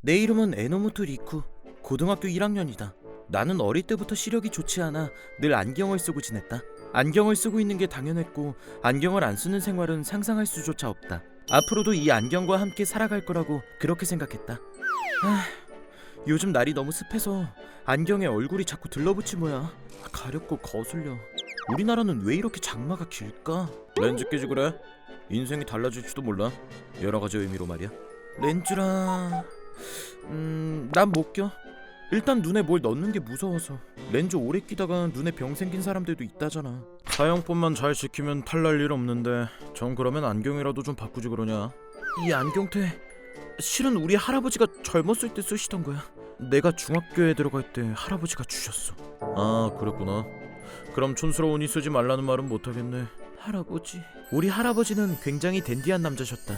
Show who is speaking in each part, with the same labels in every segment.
Speaker 1: 내 이름은 에노모토 리쿠. 고등학교 1학년이다. 나는 어릴 때부터 시력이 좋지 않아 늘 안경을 쓰고 지냈다. 안경을 쓰고 있는 게 당연했고 안경을 안 쓰는 생활은 상상할 수조차 없다. 앞으로도 이 안경과 함께 살아갈 거라고 그렇게 생각했다. 요즘 날이 너무 습해서 안경에 얼굴이 자꾸 들러붙지 뭐야. 가렵고 거슬려. 우리나라는 왜 이렇게 장마가 길까? 렌즈 끼지 그래? 인생이 달라질지도 몰라. 여러 가지 의미로 말이야. 렌즈라... 난 못 껴. 일단 눈에 뭘 넣는 게 무서워서. 렌즈 오래 끼다가 눈에 병 생긴 사람들도 있다잖아. 사용법만 잘 지키면 탈날 일 없는데 전 그러면 안경이라도 좀 바꾸지 그러냐? 이 안경테 실은 우리 할아버지가 젊었을 때 쓰시던 거야. 내가 중학교에 들어갈 때 할아버지가 주셨어. 아 그랬구나. 그럼 촌스러우니 쓰지 말라는 말은 못하겠네. 할아버지... 우리 할아버지는 굉장히 댄디한 남자셨다.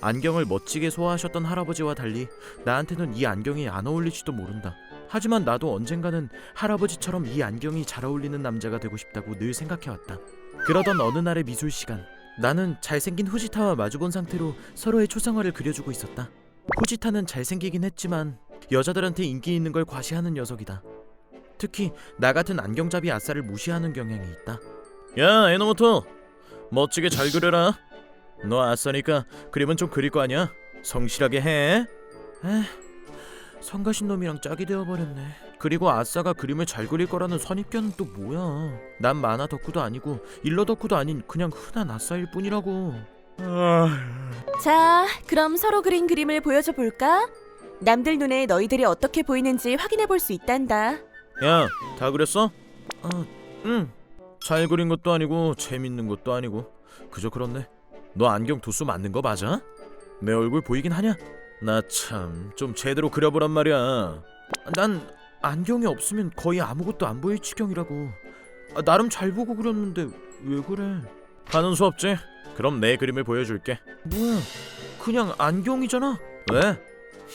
Speaker 1: 안경을 멋지게 소화하셨던 할아버지와 달리 나한테는 이 안경이 안 어울릴지도 모른다. 하지만 나도 언젠가는 할아버지처럼 이 안경이 잘 어울리는 남자가 되고 싶다고 늘 생각해왔다. 그러던 어느 날의 미술 시간, 나는 잘생긴 후지타와 마주본 상태로 서로의 초상화를 그려주고 있었다. 후지타는 잘생기긴 했지만 여자들한테 인기 있는 걸 과시하는 녀석이다. 특히 나 같은 안경잡이 아싸를 무시하는 경향이 있다. 야 에노모토, 멋지게 잘 그려라. 너 아싸니까 그림은 좀 그릴 거 아니야? 성실하게 해. 성가신 놈이랑 짝이 되어버렸네. 그리고 아싸가 그림을 잘 그릴 거라는 선입견은 또 뭐야. 난 만화 덕후도 아니고 일러 덕후도 아닌 그냥 흔한 아싸일 뿐이라고.
Speaker 2: 자, 그럼 서로 그린 그림을 보여줘 볼까? 남들 눈에 너희들이 어떻게 보이는지 확인해 볼 수 있단다.
Speaker 1: 야, 다 그렸어? 응. 잘 그린 것도 아니고 재밌는 것도 아니고 그저 그렇네. 너 안경 도수 맞는 거 맞아? 내 얼굴 보이긴 하냐? 나 참 좀 제대로 그려보란 말이야. 난 안경이 없으면 거의 아무것도 안 보일 지경이라고. 나름 잘 보고 그렸는데 왜 그래? 하는 수 없지? 그럼 내 그림을 보여줄게. 뭐야? 그냥 안경이잖아. 왜?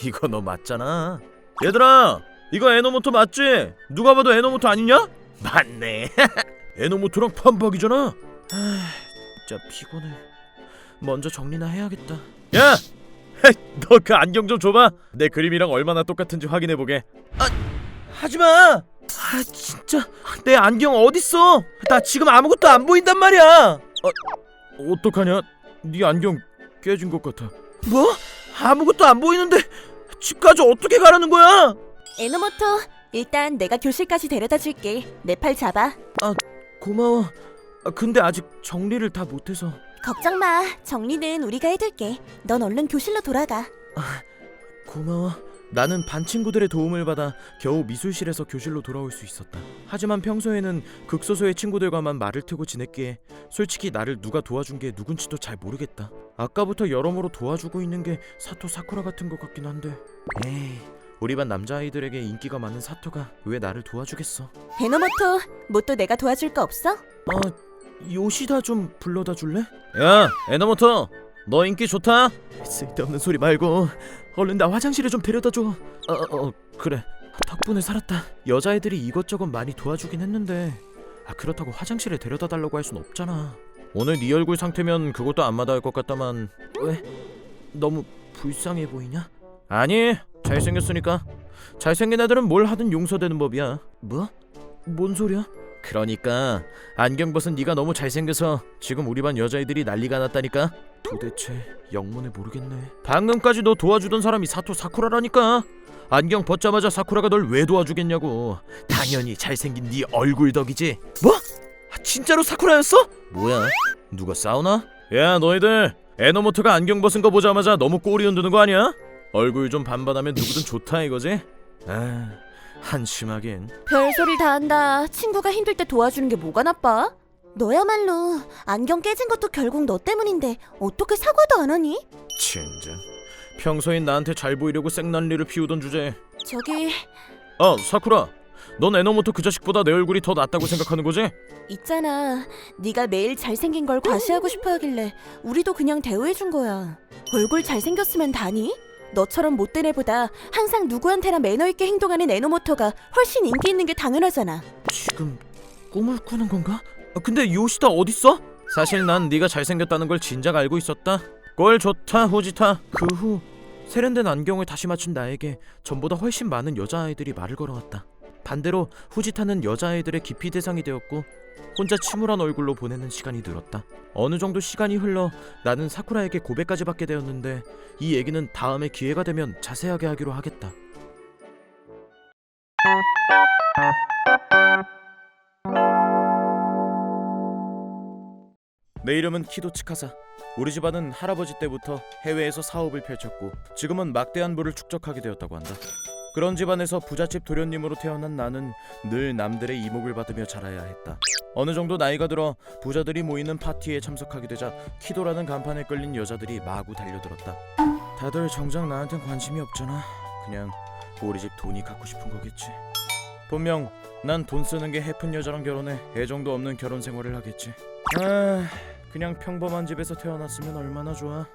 Speaker 1: 이거 너 맞잖아. 얘들아, 이거 에노모토 맞지? 누가 봐도 에노모토 아니냐? 맞네. 에노모토랑 판박이잖아. 진짜 피곤해. 먼저 정리나 해야겠다. 야! 너 그 안경 좀 줘봐. 내 그림이랑 얼마나 똑같은지 확인해보게. 하지마! 진짜 내 안경 어딨어? 나 지금 아무것도 안 보인단 말이야. 어떡하냐? 네 안경 깨진 것 같아. 뭐? 아무것도 안 보이는데 집까지 어떻게 가라는 거야?
Speaker 2: 에노모토, 일단 내가 교실까지 데려다 줄게. 내 팔 잡아.
Speaker 1: 고마워. 근데 아직 정리를 다 못해서.
Speaker 2: 걱정 마. 정리는 우리가 해둘게. 넌 얼른 교실로 돌아가.
Speaker 1: 고마워. 나는 반 친구들의 도움을 받아 겨우 미술실에서 교실로 돌아올 수 있었다. 하지만 평소에는 극소수의 친구들과만 말을 트고 지냈기에 솔직히 나를 누가 도와준 게 누군지도 잘 모르겠다. 아까부터 여러모로 도와주고 있는 게 사토 사쿠라 같은 것 같긴 한데. 에이, 우리 반 남자아이들에게 인기가 많은 사토가 왜 나를 도와주겠어.
Speaker 2: 에노모토, 뭐 또 내가 도와줄 거 없어?
Speaker 1: 요시다 좀 불러다 줄래? 야, 에노모토, 너 인기 좋다? 쓸데없는 소리 말고 얼른 나 화장실에 좀 데려다 줘. 그래. 덕분에 살았다. 여자애들이 이것저것 많이 도와주긴 했는데 그렇다고 화장실에 데려다 달라고 할 순 없잖아. 오늘 네 얼굴 상태면 그것도 안 마다할 것 같다만. 왜? 너무 불쌍해 보이냐? 아니, 잘생겼으니까. 잘생긴 애들은 뭘 하든 용서되는 법이야. 뭐? 뭔 소리야? 그러니까 안경 벗은 네가 너무 잘생겨서 지금 우리 반 여자애들이 난리가 났다니까. 도대체 영문을 모르겠네. 방금까지 너 도와주던 사람이 사토 사쿠라라니까. 안경 벗자마자 사쿠라가 널 왜 도와주겠냐고. 당연히 잘생긴 네 얼굴 덕이지. 뭐? 진짜로 사쿠라였어? 뭐야? 누가 싸우나? 야 너희들, 에노모토가 안경 벗은 거 보자마자 너무 꼬리 흔드는 거 아니야? 얼굴 좀 반반하면 누구든 좋다 이거지? 한심하긴.
Speaker 2: 별소리를 다 한다. 친구가 힘들 때 도와주는 게 뭐가 나빠? 너야말로 안경 깨진 것도 결국 너 때문인데 어떻게 사과도 안 하니?
Speaker 1: 진짜 평소엔 나한테 잘 보이려고 생난리를 피우던 주제에.
Speaker 2: 저기
Speaker 1: 사쿠라, 넌 에노모토 그 자식보다 내 얼굴이 더 낫다고 생각하는 거지?
Speaker 2: 있잖아. 네가 매일 잘생긴 걸 과시하고 싶어 하길래 우리도 그냥 대우해준 거야. 얼굴 잘생겼으면 다니? 너처럼 못된 애보다 항상 누구한테나 매너 있게 행동하는 에노모토가 훨씬 인기 있는 게 당연하잖아.
Speaker 1: 지금 꿈을 꾸는 건가? 근데 요시다 어딨어? 사실 난 네가 잘생겼다는 걸 진작 알고 있었다. 꼴 좋다 후지타. 그 후 세련된 안경을 다시 맞춘 나에게 전보다 훨씬 많은 여자아이들이 말을 걸어왔다. 반대로 후지타는 여자아이들의 기피 대상이 되었고 혼자 침울한 얼굴로 보내는 시간이 늘었다. 어느 정도 시간이 흘러 나는 사쿠라에게 고백까지 받게 되었는데 이 얘기는 다음에 기회가 되면 자세하게 하기로 하겠다. 내 이름은 키도 츠카사. 우리 집안은 할아버지 때부터 해외에서 사업을 펼쳤고 지금은 막대한 부를 축적하게 되었다고 한다. 그런 집안에서 부잣집 도련님으로 태어난 나는 늘 남들의 이목을 받으며 자라야 했다. 어느 정도 나이가 들어 부자들이 모이는 파티에 참석하게 되자 키도라는 간판에 끌린 여자들이 마구 달려들었다. 다들 정작 나한텐 관심이 없잖아. 그냥 우리 집 돈이 갖고 싶은 거겠지. 분명 난 돈 쓰는 게 해픈 여자랑 결혼해 애정도 없는 결혼 생활을 하겠지. 그냥 평범한 집에서 태어났으면 얼마나 좋아.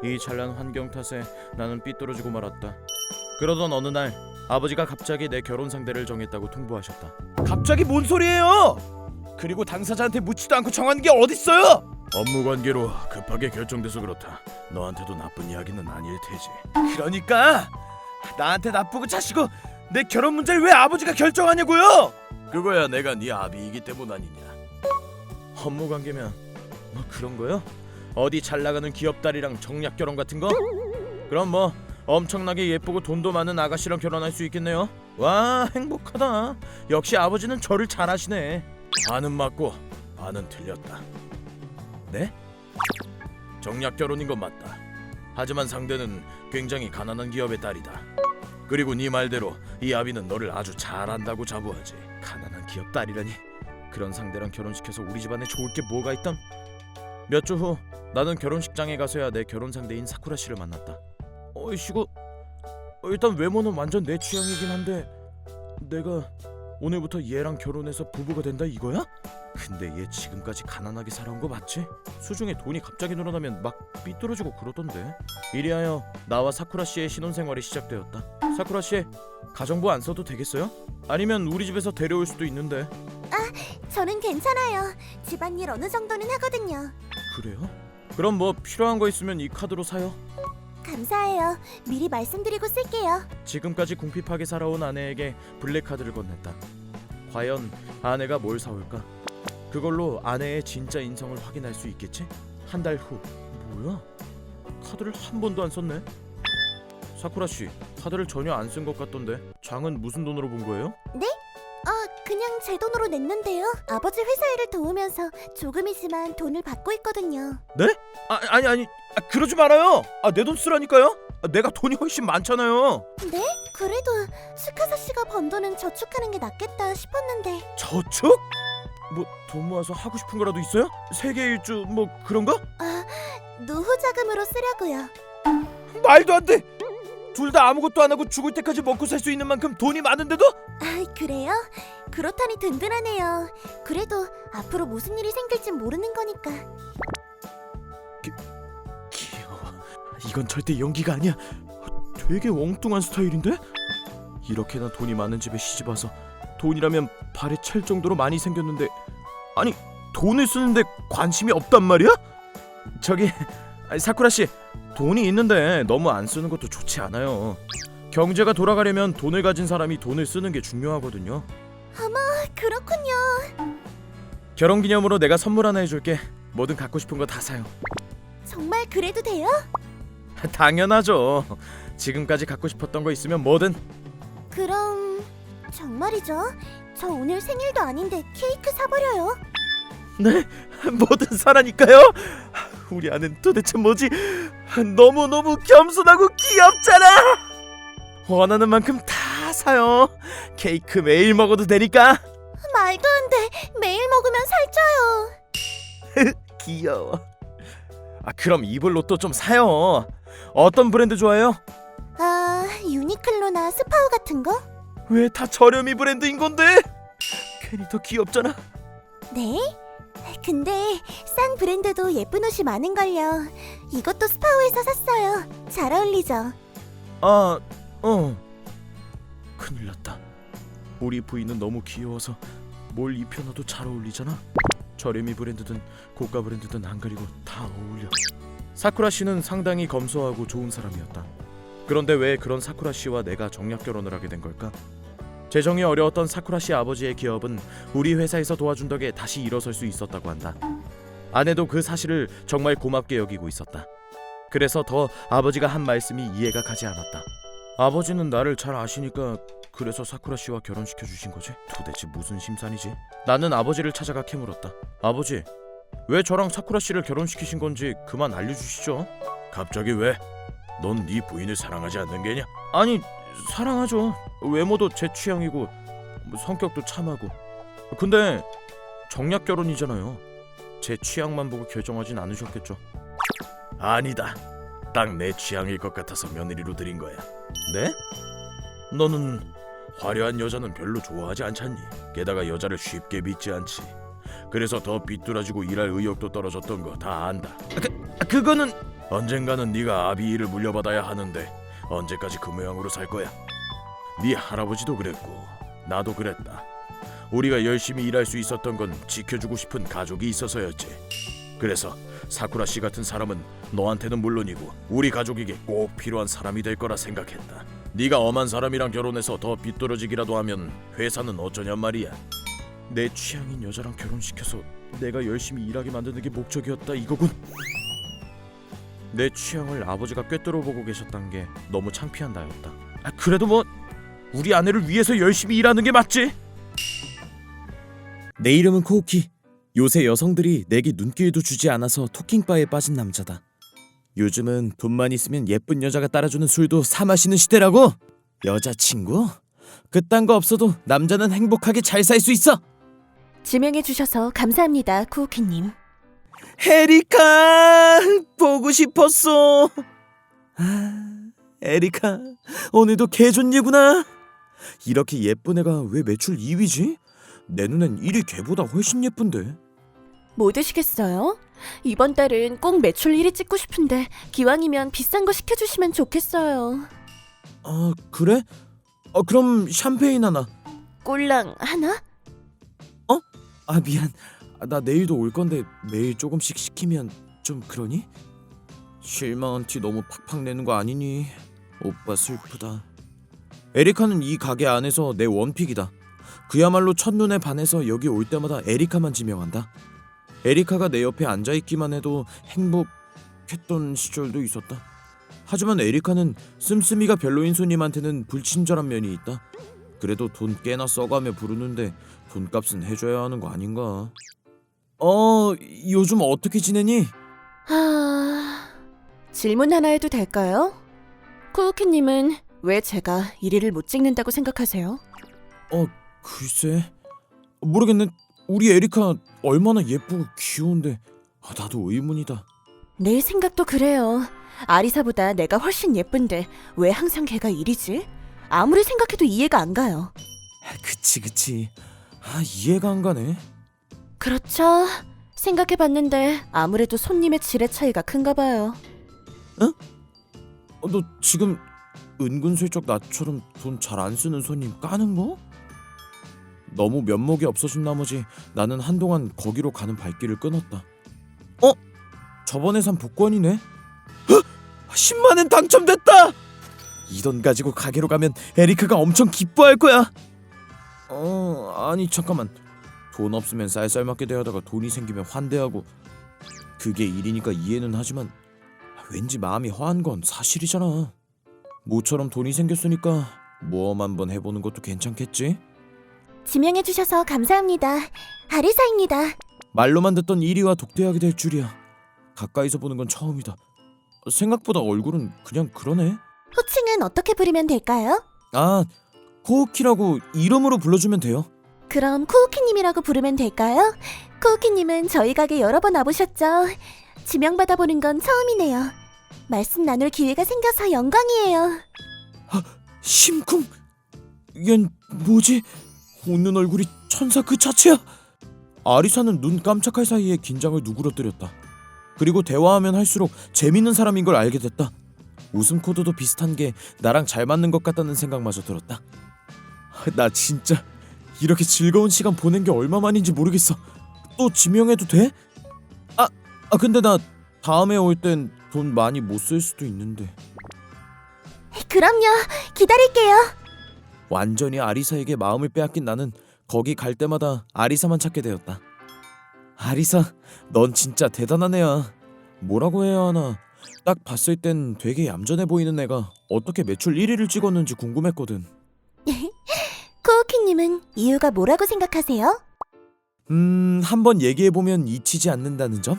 Speaker 1: 이 잘난 환경 탓에 나는 삐뚤어지고 말았다. 그러던 어느 날 아버지가 갑자기 내 결혼 상대를 정했다고 통보하셨다. 갑자기 뭔 소리예요? 그리고 당사자한테 묻지도 않고 정한 게 어딨어요? 업무 관계로 급하게 결정돼서 그렇다. 너한테도 나쁜 이야기는 아닐 테지. 그러니까 나한테 나쁘고 자시고 내 결혼 문제를 왜 아버지가 결정하냐고요? 그거야 내가 네 아비이기 때문 아니냐. 업무 관계면 뭐 그런 거요? 어디 잘 나가는 기업다리랑 정략 결혼 같은 거? 그럼 뭐 엄청나게 예쁘고 돈도 많은 아가씨랑 결혼할 수 있겠네요. 와 행복하다. 역시 아버지는 저를 잘 아시네. 반은 맞고 반은 틀렸다. 네? 정략 결혼인 건 맞다. 하지만 상대는 굉장히 가난한 기업의 딸이다. 그리고 네 말대로 이 아비는 너를 아주 잘 안다고 자부하지. 가난한 기업 딸이라니. 그런 상대랑 결혼시켜서 우리 집안에 좋을 게 뭐가 있담? 몇 주 후 나는 결혼식장에 가서야 내 결혼 상대인 사쿠라 씨를 만났다. 이씨고 일단 외모는 완전 내 취향이긴 한데 내가 오늘부터 얘랑 결혼해서 부부가 된다 이거야? 근데 얘 지금까지 가난하게 살아온 거 맞지? 수중에 돈이 갑자기 늘어나면 막 삐뚤어지고 그러던데. 이리하여 나와 사쿠라 씨의 신혼생활이 시작되었다. 사쿠라 씨, 가정부 안 써도 되겠어요? 아니면 우리 집에서 데려올 수도 있는데.
Speaker 2: 저는 괜찮아요. 집안일 어느 정도는 하거든요.
Speaker 1: 그래요? 그럼 뭐 필요한 거 있으면 이 카드로 사요.
Speaker 2: 감사해요. 미리 말씀드리고 쓸게요.
Speaker 1: 지금까지 궁핍하게 살아온 아내에게 블랙카드를 건넸다. 과연 아내가 뭘 사올까? 그걸로 아내의 진짜 인성을 확인할 수 있겠지? 한 달 후. 뭐야? 카드를 한 번도 안 썼네? 사쿠라 씨, 카드를 전혀 안 쓴 것 같던데 장은 무슨 돈으로 본 거예요?
Speaker 2: 그냥 제 돈으로 냈는데요. 아버지 회사 일을 도우면서 조금이지만 돈을 받고 있거든요.
Speaker 1: 네? 아니 그러지 말아요. 내 돈 쓰라니까요. 내가 돈이 훨씬 많잖아요.
Speaker 2: 네? 그래도 츠카사 씨가 번 돈은 저축하는 게 낫겠다 싶었는데.
Speaker 1: 저축? 뭐 돈 모아서 하고 싶은 거라도 있어요? 세계 일주 뭐 그런 거?
Speaker 2: 노후 자금으로 쓰려고요.
Speaker 1: 말도 안 돼. 둘 다 아무것도 안 하고 죽을 때까지 먹고 살 수 있는 만큼 돈이 많은데도?
Speaker 2: 그래요? 그렇다니 든든하네요. 그래도 앞으로 무슨 일이 생길진 모르는 거니까.
Speaker 1: 귀여워. 이건 절대 연기가 아니야. 되게 엉뚱한 스타일인데? 이렇게나 돈이 많은 집에 시집와서 돈이라면 발에 찰 정도로 많이 생겼는데 아니 돈을 쓰는데 관심이 없단 말이야? 저기 사쿠라 씨, 돈이 있는데 너무 안 쓰는 것도 좋지 않아요. 경제가 돌아가려면 돈을 가진 사람이 돈을 쓰는 게 중요하거든요.
Speaker 2: 그렇군요.
Speaker 1: 결혼기념으로 내가 선물 하나 해줄게. 뭐든 갖고 싶은 거 다 사요.
Speaker 2: 정말 그래도 돼요?
Speaker 1: 당연하죠. 지금까지 갖고 싶었던 거 있으면 뭐든.
Speaker 2: 그럼 정말이죠? 저 오늘 생일도 아닌데 케이크 사버려요.
Speaker 1: 네, 뭐든 사라니까요. 우리 아는 도대체 뭐지? 너무너무 겸손하고 귀엽잖아. 원하는 만큼 다 사요. 케이크 매일 먹어도 되니까.
Speaker 2: 말도 안 돼. 매일 먹으면 살쪄요.
Speaker 1: 귀여워. 그럼 입을 옷도 좀 사요. 어떤 브랜드 좋아해요?
Speaker 2: 유니클로나 스파우 같은 거?
Speaker 1: 왜 다 저렴이 브랜드인 건데? 괜히 더 귀엽잖아.
Speaker 2: 네? 근데 싼 브랜드도 예쁜 옷이 많은걸요. 이것도 스파우에서 샀어요. 잘 어울리죠?
Speaker 1: 큰일 났다. 우리 부인은 너무 귀여워서 뭘 입혀놔도 잘 어울리잖아. 저렴이 브랜드든 고가 브랜드든 안 가리고 다 어울려. 사쿠라 씨는 상당히 검소하고 좋은 사람이었다. 그런데 왜 그런 사쿠라 씨와 내가 정략 결혼을 하게 된 걸까? 재정이 어려웠던 사쿠라 씨 아버지의 기업은 우리 회사에서 도와준 덕에 다시 일어설 수 있었다고 한다. 아내도 그 사실을 정말 고맙게 여기고 있었다. 그래서 더 아버지가 한 말씀이 이해가 가지 않았다. 아버지는 나를 잘 아시니까 그래서 사쿠라 씨와 결혼시켜 주신 거지? 도대체 무슨 심산이지? 나는 아버지를 찾아가 캐물었다. 아버지, 왜 저랑 사쿠라 씨를 결혼시키신 건지 그만 알려주시죠. 갑자기 왜? 넌 네 부인을 사랑하지 않는 게냐? 아니, 사랑하죠. 외모도 제 취향이고 성격도 참하고. 근데 정략 결혼이잖아요. 제 취향만 보고 결정하진 않으셨겠죠? 아니다. 딱 내 취향일 것 같아서 며느리로 드린 거야. 네? 너는 화려한 여자는 별로 좋아하지 않잖니. 게다가 여자를 쉽게 믿지 않지. 그래서 더 비뚤어지고 일할 의욕도 떨어졌던 거 다 안다. 그거는 언젠가는 네가 아비 일을 물려받아야 하는데 언제까지 그 모양으로 살 거야? 네 할아버지도 그랬고 나도 그랬다. 우리가 열심히 일할 수 있었던 건 지켜주고 싶은 가족이 있어서였지. 그래서 사쿠라 씨 같은 사람은 너한테는 물론이고 우리 가족에게 꼭 필요한 사람이 될 거라 생각했다. 네가 엄한 사람이랑 결혼해서 더 비뚤어지기라도 하면 회사는 어쩌냔 말이야. 내 취향인 여자랑 결혼시켜서 내가 열심히 일하게 만드는 게 목적이었다 이거군. 내 취향을 아버지가 꿰뚫어 보고 계셨단 게 너무 창피한 나였다. 그래도 뭐 우리 아내를 위해서 열심히 일하는 게 맞지. 내 이름은 코우키. 요새 여성들이 내게 눈길도 주지 않아서 토킹바에 빠진 남자다. 요즘은 돈만 있으면 예쁜 여자가 따라주는 술도 사 마시는 시대라고. 여자친구? 그딴 거 없어도 남자는 행복하게 잘 살 수 있어.
Speaker 2: 지명해주셔서 감사합니다, 쿠우키님.
Speaker 1: 에리카, 보고 싶었어. 에리카, 오늘도 개좋니구나. 이렇게 예쁜 애가 왜 매출 2위지? 내 눈엔 1위 걔보다 훨씬 예쁜데.
Speaker 2: 뭐 드시겠어요? 이번 달은 꼭 매출 1위 찍고 싶은데 기왕이면 비싼 거 시켜주시면 좋겠어요.
Speaker 1: 아, 그래? 그럼 샴페인 하나.
Speaker 2: 꼴랑 하나?
Speaker 1: 미안. 나 내일도 올 건데 매일 조금씩 시키면 좀 그러니? 실망한 티 너무 팍팍 내는 거 아니니? 오빠 슬프다. 에리카는 이 가게 안에서 내 원픽이다. 그야말로 첫눈에 반해서 여기 올 때마다 에리카만 지명한다. 에리카가 내 옆에 앉아있기만 해도 행복했던 시절도 있었다. 하지만 에리카는 씀씀이가 별로인 손님한테는 불친절한 면이 있다. 그래도 돈 꽤나 써가며 부르는데 돈값은 해줘야 하는 거 아닌가? 요즘 어떻게 지내니?
Speaker 2: 질문 하나 해도 될까요? 쿠우키님은 왜 제가 1위를 못 찍는다고 생각하세요?
Speaker 1: 글쎄, 모르겠네. 우리 에리카 얼마나 예쁘고 귀여운데 나도 의문이다.
Speaker 2: 내 생각도 그래요. 아리사보다 내가 훨씬 예쁜데 왜 항상 걔가 1위지? 아무리 생각해도 이해가 안 가요.
Speaker 1: 그치. 이해가 안 가네.
Speaker 2: 그렇죠. 생각해봤는데 아무래도 손님의 질의 차이가 큰가 봐요.
Speaker 1: 너 지금 은근슬쩍 나처럼 돈 잘 안 쓰는 손님 까는 거? 너무 면목이 없어진 나머지 나는 한동안 거기로 가는 발길을 끊었다. 저번에 산 복권이네? 10만엔 당첨됐다! 이 돈 가지고 가게로 가면 에리카가 엄청 기뻐할 거야. 아니 잠깐만. 돈 없으면 쌀쌀맞게 대하다가 돈이 생기면 환대하고 그게 일이니까 이해는 하지만 왠지 마음이 허한 건 사실이잖아. 모처럼 돈이 생겼으니까 모험 한번 해보는 것도 괜찮겠지?
Speaker 2: 지명해주셔서 감사합니다. 아리사입니다.
Speaker 1: 말로만 듣던 1위와 독대하게 될 줄이야. 가까이서 보는 건 처음이다. 생각보다 얼굴은 그냥 그러네.
Speaker 2: 호칭은 어떻게 부르면 될까요?
Speaker 1: 코우키라고 이름으로 불러주면 돼요.
Speaker 2: 그럼 쿠우키님이라고 부르면 될까요? 쿠우키님은 저희 가게 여러 번 와보셨죠? 지명받아 보는 건 처음이네요. 말씀 나눌 기회가 생겨서 영광이에요.
Speaker 1: 심쿵! 얜 뭐지? 웃는 얼굴이 천사 그 자체야. 아리사는 눈 깜짝할 사이에 긴장을 누그러뜨렸다. 그리고 대화하면 할수록 재밌는 사람인 걸 알게 됐다. 웃음 코드도 비슷한 게 나랑 잘 맞는 것 같다는 생각마저 들었다. 나 진짜 이렇게 즐거운 시간 보낸 게 얼마만인지 모르겠어. 또 지명해도 돼? 근데 나 다음에 올 땐 돈 많이 못 쓸 수도 있는데.
Speaker 2: 그럼요. 기다릴게요.
Speaker 1: 완전히 아리사에게 마음을 빼앗긴 나는 거기 갈 때마다 아리사만 찾게 되었다. 아리사, 넌 진짜 대단한 애야. 뭐라고 해야 하나. 딱 봤을 땐 되게 얌전해 보이는 애가 어떻게 매출 1위를 찍었는지 궁금했거든.
Speaker 2: 코우키님은 이유가 뭐라고 생각하세요?
Speaker 1: 한번 얘기해보면 잊히지 않는다는 점?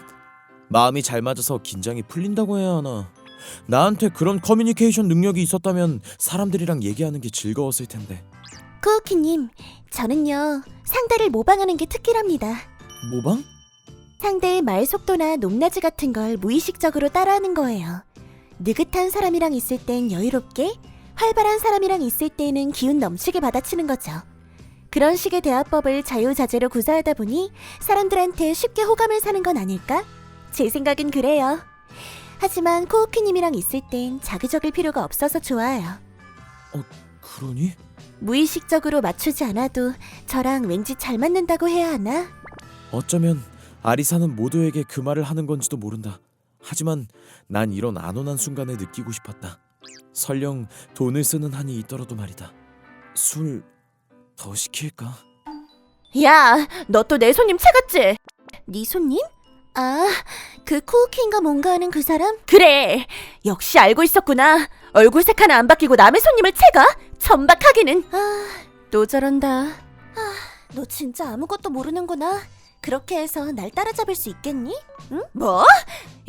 Speaker 1: 마음이 잘 맞아서 긴장이 풀린다고 해야 하나. 나한테 그런 커뮤니케이션 능력이 있었다면 사람들이랑 얘기하는 게 즐거웠을 텐데.
Speaker 2: 코우키님, 저는요 상대를 모방하는 게 특기랍니다.
Speaker 1: 모방?
Speaker 2: 상대의 말 속도나 높낮이 같은 걸 무의식적으로 따라하는 거예요. 느긋한 사람이랑 있을 땐 여유롭게, 활발한 사람이랑 있을 때는 기운 넘치게 받아치는 거죠. 그런 식의 대화법을 자유자재로 구사하다 보니 사람들한테 쉽게 호감을 사는 건 아닐까? 제 생각은 그래요. 하지만 코우키님이랑 있을 땐 자기적일 필요가 없어서 좋아요.
Speaker 1: 그러니?
Speaker 2: 무의식적으로 맞추지 않아도 저랑 왠지 잘 맞는다고 해야 하나?
Speaker 1: 어쩌면 아리사는 모두에게 그 말을 하는 건지도 모른다. 하지만 난 이런 안온한 순간에 느끼고 싶었다. 설령 돈을 쓰는 한이 있더라도 말이다. 술 더 시킬까?
Speaker 2: 야, 너 또 내 손님 채갔지? 네 손님? 아, 그 코우키인가 뭔가 하는 그 사람? 그래, 역시 알고 있었구나. 얼굴색 하나 안 바뀌고 남의 손님을 채가? 천박하기는. 또 저런다. 너 진짜 아무것도 모르는구나. 그렇게 해서 날 따라잡을 수 있겠니? 응? 뭐?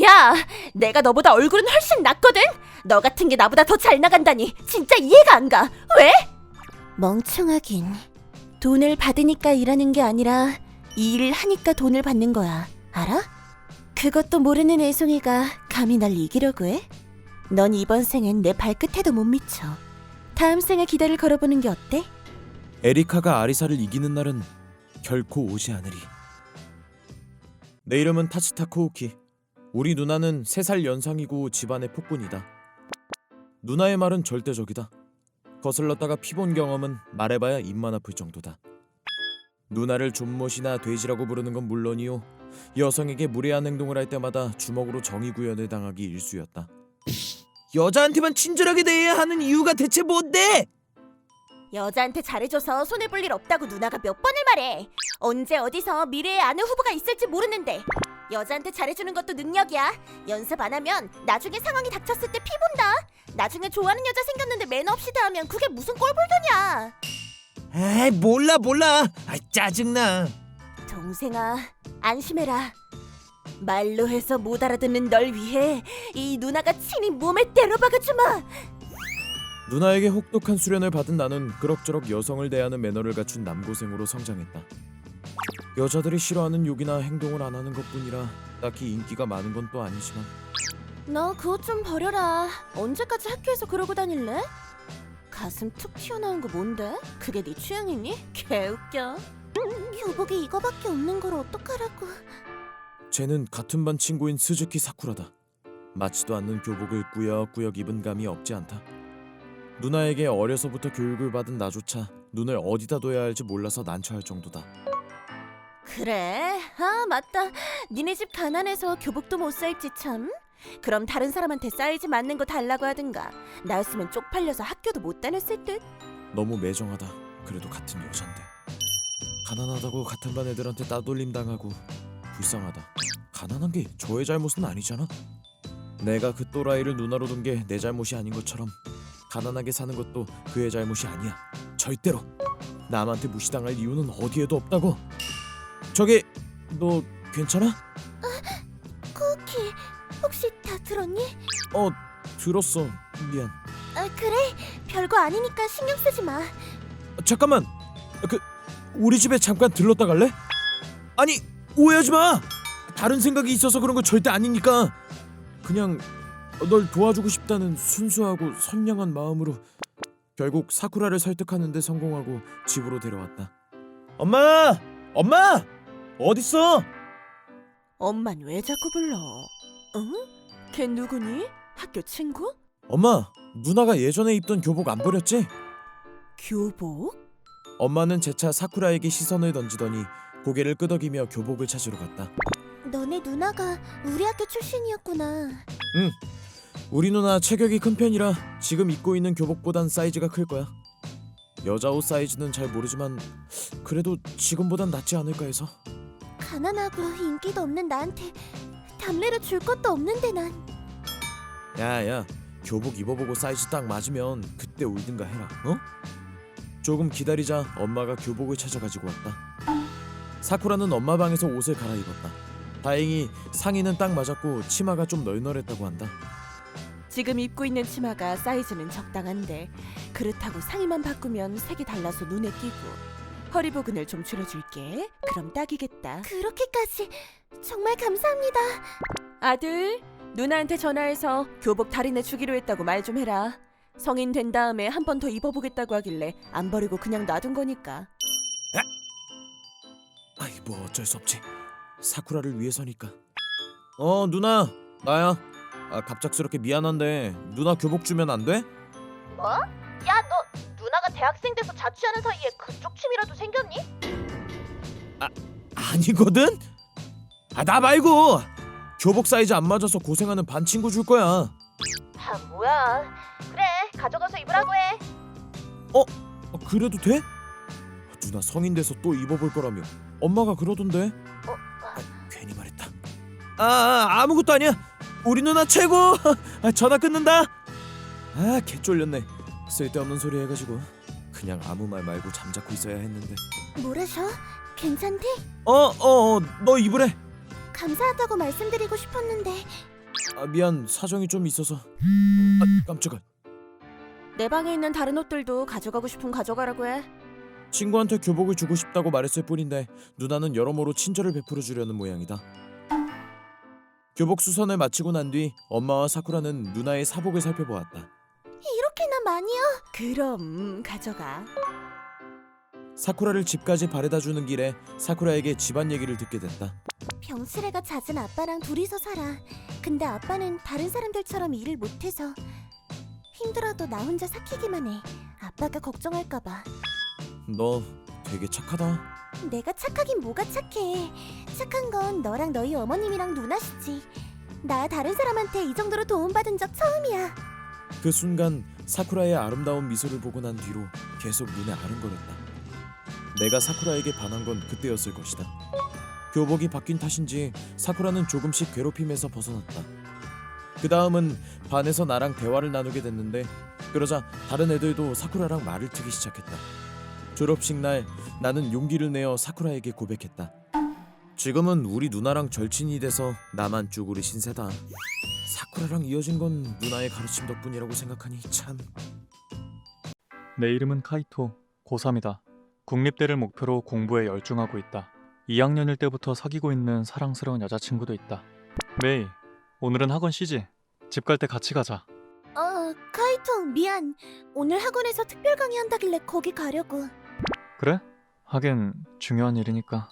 Speaker 2: 야, 내가 너보다 얼굴은 훨씬 낫거든? 너 같은 게 나보다 더 잘 나간다니 진짜 이해가 안 가. 왜? 멍청하긴. 돈을 받으니까 일하는 게 아니라 이 일을 하니까 돈을 받는 거야. 알아? 그것도 모르는 애송이가 감히 날 이기려고 해? 넌 이번 생엔 내 발끝에도 못 미쳐. 다음 생에 기대를 걸어보는 게 어때?
Speaker 1: 에리카가 아리사를 이기는 날은 결코 오지 않으리. 내 이름은 타츠타 코우키. 우리 누나는 3살 연상이고 집안의 폭군이다. 누나의 말은 절대적이다. 거슬렀다가 피본 경험은 말해봐야 입만 아플 정도다. 누나를 존못이나 돼지라고 부르는 건 물론이요, 여성에게 무례한 행동을 할 때마다 주먹으로 정의 구현을 당하기 일쑤였다. 여자한테만 친절하게 대해야 하는 이유가 대체 뭔데?
Speaker 2: 여자한테 잘해줘서 손해볼 일 없다고 누나가 몇 번을 말해. 언제 어디서 미래의 아내 후보가 있을지 모르는데 여자한테 잘해주는 것도 능력이야. 연습 안 하면 나중에 상황이 닥쳤을 때 피본다. 나중에 좋아하는 여자 생겼는데 매너 없이 대하면 그게 무슨 꼴불더냐.
Speaker 1: 에이, 몰라. 짜증나.
Speaker 2: 동생아, 안심해라. 말로 해서 못 알아듣는 널 위해 이 누나가 친히 몸에 때려박아주마.
Speaker 1: 누나에게 혹독한 수련을 받은 나는 그럭저럭 여성을 대하는 매너를 갖춘 남고생으로 성장했다. 여자들이 싫어하는 욕이나 행동을 안 하는 것뿐이라 딱히 인기가 많은 건 또 아니지만.
Speaker 2: 너 그것 좀 버려라. 언제까지 학교에서 그러고 다닐래? 가슴 툭 튀어나온 거 뭔데? 그게 네 취향이니? 개웃겨. 교복이 이거밖에 없는 걸 어떡하라고.
Speaker 1: 쟤는 같은 반 친구인 스즈키 사쿠라다. 맞지도 않는 교복을 꾸역꾸역 입은 감이 없지 않다. 누나에게 어려서부터 교육을 받은 나조차 눈을 어디다 둬야 할지 몰라서 난처할 정도다.
Speaker 2: 그래? 아 맞다. 니네 집 가난해서 교복도 못 사입지 참. 그럼 다른 사람한테 사이즈 맞는 거 달라고 하든가. 나였으면 쪽팔려서 학교도 못 다녔을 듯.
Speaker 1: 너무 매정하다. 그래도 같은 여잔데. 가난하다고 같은 반 애들한테 따돌림 당하고 불쌍하다. 가난한 게 저의 잘못은 아니잖아. 내가 그 또라이를 누나로 둔 게 내 잘못이 아닌 것처럼 가난하게 사는 것도 그의 잘못이 아니야. 절대로. 남한테 무시당할 이유는 어디에도 없다고. 저기, 너 괜찮아?
Speaker 2: 쿠키, 혹시 다 들었니?
Speaker 1: 들었어. 미안.
Speaker 2: 그래? 별거 아니니까 신경 쓰지 마.
Speaker 1: 잠깐만. 우리 집에 잠깐 들렀다 갈래? 아니, 오해하지 마. 다른 생각이 있어서 그런 거 절대 아니니까. 그냥 널 도와주고 싶다는 순수하고 선량한 마음으로. 결국 사쿠라를 설득하는 데 성공하고 집으로 데려왔다. 엄마! 어딨어?
Speaker 2: 엄만 왜 자꾸 불러? 응? 걔 누구니? 학교 친구?
Speaker 1: 엄마, 누나가 예전에 입던 교복 안 버렸지?
Speaker 2: 교복?
Speaker 1: 엄마는 재차 사쿠라에게 시선을 던지더니 고개를 끄덕이며 교복을 찾으러 갔다.
Speaker 2: 너네 누나가 우리 학교 출신이었구나.
Speaker 1: 우리 누나 체격이 큰 편이라 지금 입고 있는 교복보단 사이즈가 클 거야. 여자 옷 사이즈는 잘 모르지만 그래도 지금보단 낫지 않을까 해서.
Speaker 2: 가난하고 인기도 없는 나한테 담례를 줄 것도 없는데 난.
Speaker 1: 야야, 교복 입어보고 사이즈 딱 맞으면 그때 울든가 해라. 어? 조금 기다리자 엄마가 교복을 찾아가지고 왔다. 사쿠라는 엄마 방에서 옷을 갈아입었다. 다행히 상의는 딱 맞았고 치마가 좀 널널했다고 한다.
Speaker 2: 지금 입고 있는 치마가 사이즈는 적당한데 그렇다고 상의만 바꾸면 색이 달라서 눈에 띄고. 허리 부근을 좀 줄여줄게. 그럼 딱이겠다. 그렇게까지 정말 감사합니다. 아들, 누나한테 전화해서 교복 달인해 주기로 했다고 말 좀 해라. 성인 된 다음에 한 번 더 입어보겠다고 하길래 안 버리고 그냥 놔둔 거니까.
Speaker 1: 아이 뭐 어쩔 수 없지. 사쿠라를 위해서니까. 누나 나야. 갑작스럽게 미안한데 누나 교복 주면 안 돼?
Speaker 2: 뭐? 야, 너 누나가 대학생 돼서 자취하는 사이에 그쪽 취미라도 생겼니?
Speaker 1: 아니거든? 나 말고 교복 사이즈 안 맞아서 고생하는 반 친구 줄 거야.
Speaker 2: 아, 뭐야. 그래, 가져가서 입으라고 해.
Speaker 1: 그래도 돼? 누나 성인 돼서 또 입어볼 거라며 엄마가 그러던데. 괜히 말했다. 아무것도 아니야. 우리 누나 최고. 전화 끊는다. 개 쫄렸네. 쓸데없는 소리 해가지고 그냥 아무 말 말고 잠자코 있어야 했는데.
Speaker 2: 뭐라셔? 괜찮대?
Speaker 1: 너 입으래.
Speaker 2: 감사하다고 말씀드리고 싶었는데.
Speaker 1: 미안, 사정이 좀 있어서. 깜짝아.
Speaker 2: 내 방에 있는 다른 옷들도 가져가고 싶으면 가져가라고 해.
Speaker 1: 친구한테 교복을 주고 싶다고 말했을 뿐인데 누나는 여러모로 친절을 베풀어 주려는 모양이다. 교복 수선을 마치고 난 뒤 엄마와 사쿠라는 누나의 사복을 살펴보았다.
Speaker 2: 이렇게나 많이요? 그럼 가져가.
Speaker 1: 사쿠라를 집까지 바래다 주는 길에 사쿠라에게 집안 얘기를 듣게 됐다.
Speaker 2: 병실애가 잦은 아빠랑 둘이서 살아. 근데 아빠는 다른 사람들처럼 일을 못해서 힘들어도 나 혼자 삭히기만 해. 아빠가 걱정할까 봐.
Speaker 1: 너 되게 착하다.
Speaker 2: 내가 착하긴 뭐가 착해. 착한 건 너랑 너희 어머님이랑 누나시지. 나 다른 사람한테 이 정도로 도움받은 적 처음이야.
Speaker 1: 그 순간 사쿠라의 아름다운 미소를 보고 난 뒤로 계속 눈에 아른거렸다. 내가 사쿠라에게 반한 건 그때였을 것이다. 교복이 바뀐 탓인지 사쿠라는 조금씩 괴롭힘에서 벗어났다. 그 다음은 반에서 나랑 대화를 나누게 됐는데 그러자 다른 애들도 사쿠라랑 말을 트기 시작했다. 졸업식 날 나는 용기를 내어 사쿠라에게 고백했다. 지금은 우리 누나랑 절친이 돼서 나만 쭈구리 신세다. 사쿠라랑 이어진 건 누나의 가르침 덕분이라고 생각하니 참.
Speaker 3: 내 이름은 카이토, 고3이다. 국립대를 목표로 공부에 열중하고 있다. 2학년일 때부터 사귀고 있는 사랑스러운 여자친구도 있다. 메이, 오늘은 학원 쉬지? 집 갈 때 같이 가자.
Speaker 2: 카이토 미안. 오늘 학원에서 특별 강의한다길래 거기 가려고.
Speaker 3: 그래? 하긴 중요한 일이니까.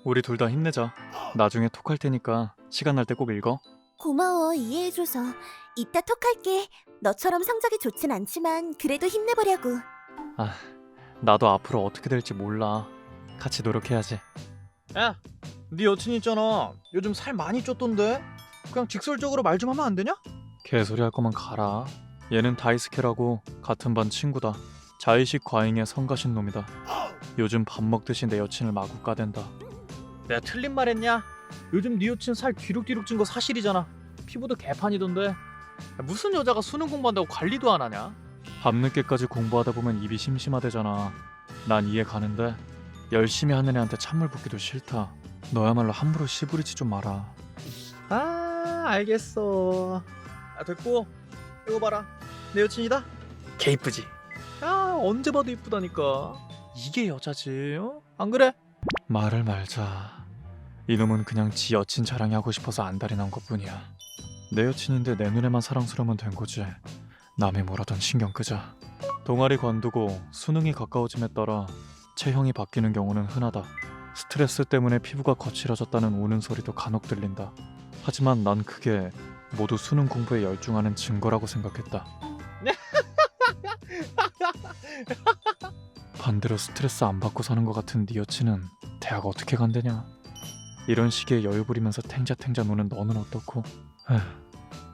Speaker 3: 우리 둘 다 힘내자. 나중에 톡할 테니까 시간 날 때 꼭 읽어.
Speaker 2: 고마워, 이해해줘서. 이따 톡할게. 너처럼 성적이 좋진 않지만 그래도 힘내보려고.
Speaker 3: 나도 앞으로 어떻게 될지 몰라. 같이 노력해야지.
Speaker 4: 야, 네 여친 있잖아. 요즘 살 많이 쪘던데. 그냥 직설적으로 말 좀 하면 안 되냐?
Speaker 3: 개소리 할 거면 가라. 얘는 다이스케라고 같은 반 친구다. 자의식 과잉의 성가신 놈이다. 요즘 밥 먹듯이 내 여친을 마구 까댄다.
Speaker 4: 내가 틀린 말 했냐? 요즘 네 여친 살 뒤룩뒤룩 찐 거 사실이잖아. 피부도 개판이던데. 야, 무슨 여자가 수능 공부한다고 관리도 안 하냐?
Speaker 3: 밤늦게까지 공부하다 보면 입이 심심하대잖아. 난 이해 가는데 열심히 하는 애한테 찬물 붓기도 싫다. 너야말로 함부로 씨부리지 좀 마라.
Speaker 4: 알겠어. 됐고, 이거 봐라. 내 여친이다. 개 이쁘지? 야, 언제 봐도 이쁘다니까. 이게 여자지, 안 그래?
Speaker 3: 말을 말자. 이놈은 그냥 지 여친 자랑이 하고 싶어서 안달이 난 것뿐이야. 내 여친인데 내 눈에만 사랑스러우면 된 거지. 남이 뭐라던 신경 끄자. 동아리 관두고 수능이 가까워짐에 따라 체형이 바뀌는 경우는 흔하다. 스트레스 때문에 피부가 거칠어졌다는 우는 소리도 간혹 들린다. 하지만 난 그게 모두 수능 공부에 열중하는 증거라고 생각했다. 반대로 스트레스 안 받고 사는 것 같은 네 여친은 대학 어떻게 간대냐. 이런 식의 여유 부리면서 탱자탱자 노는 너는 어떻고.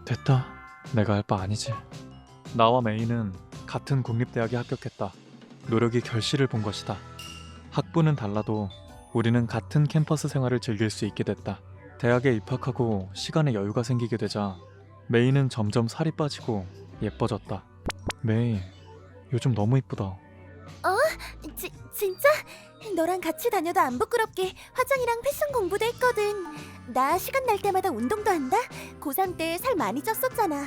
Speaker 3: 됐다. 내가 할 바 아니지. 나와 메이는 같은 국립대학에 합격했다. 노력이 결실을 본 것이다. 학부는 달라도 우리는 같은 캠퍼스 생활을 즐길 수 있게 됐다. 대학에 입학하고 시간에 여유가 생기게 되자 메이는 점점 살이 빠지고 예뻐졌다. 메이, 요즘 너무 이쁘다.
Speaker 2: 진짜? 너랑 같이 다녀도 안 부끄럽게 화장이랑 패션 공부도 했거든. 나 시간 날 때마다 운동도 한다. 고3 때 살 많이 쪘었잖아.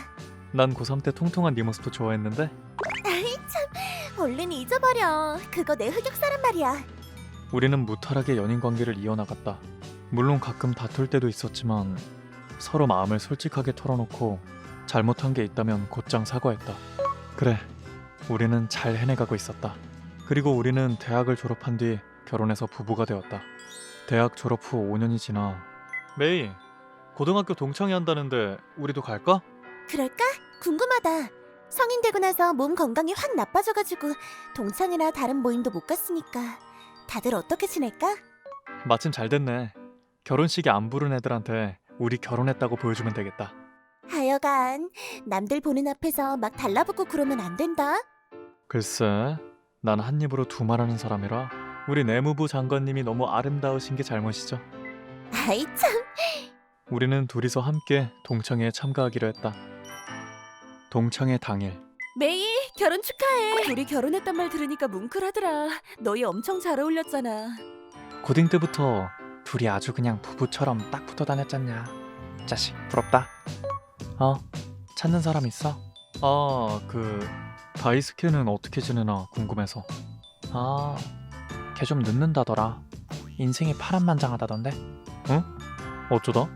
Speaker 3: 난 고3 때 통통한 네 모습도 좋아했는데.
Speaker 2: 아이 참, 얼른 잊어버려. 그거 내 흑역사란 말이야.
Speaker 3: 우리는 무탈하게 연인 관계를 이어나갔다. 물론 가끔 다툴 때도 있었지만 서로 마음을 솔직하게 털어놓고 잘못한 게 있다면 곧장 사과했다. 그래, 우리는 잘 해내가고 있었다. 그리고 우리는 대학을 졸업한 뒤 결혼해서 부부가 되었다. 대학 졸업 후 5년이 지나 메이, 고등학교 동창회 한다는데 우리도 갈까?
Speaker 2: 그럴까? 궁금하다. 성인 되고 나서 몸 건강이 확 나빠져가지고 동창회나 다른 모임도 못 갔으니까 다들 어떻게 지낼까?
Speaker 3: 마침 잘 됐네. 결혼식에 안 부른 애들한테 우리 결혼했다고 보여주면 되겠다.
Speaker 2: 하여간 남들 보는 앞에서 막 달라붙고 그러면 안 된다.
Speaker 3: 글쎄, 난 한 입으로 두 말하는 사람이라 우리 내무부 장관님이 너무 아름다우신 게 잘못이죠.
Speaker 2: 아이 참.
Speaker 3: 우리는 둘이서 함께 동창회에 참가하기로 했다. 동창회 당일
Speaker 2: 메이 결혼 축하해. 우리 결혼했단 말 들으니까 뭉클하더라. 너희 엄청 잘 어울렸잖아.
Speaker 3: 고딩 때부터 둘이 아주 그냥 부부처럼 딱 붙어 다녔잖냐. 자식 부럽다. 찾는 사람 있어? 다이스케는 어떻게 지내나 궁금해서. 걔 좀 늦는다더라. 인생이 파란만장하다던데. 응? 어쩌다?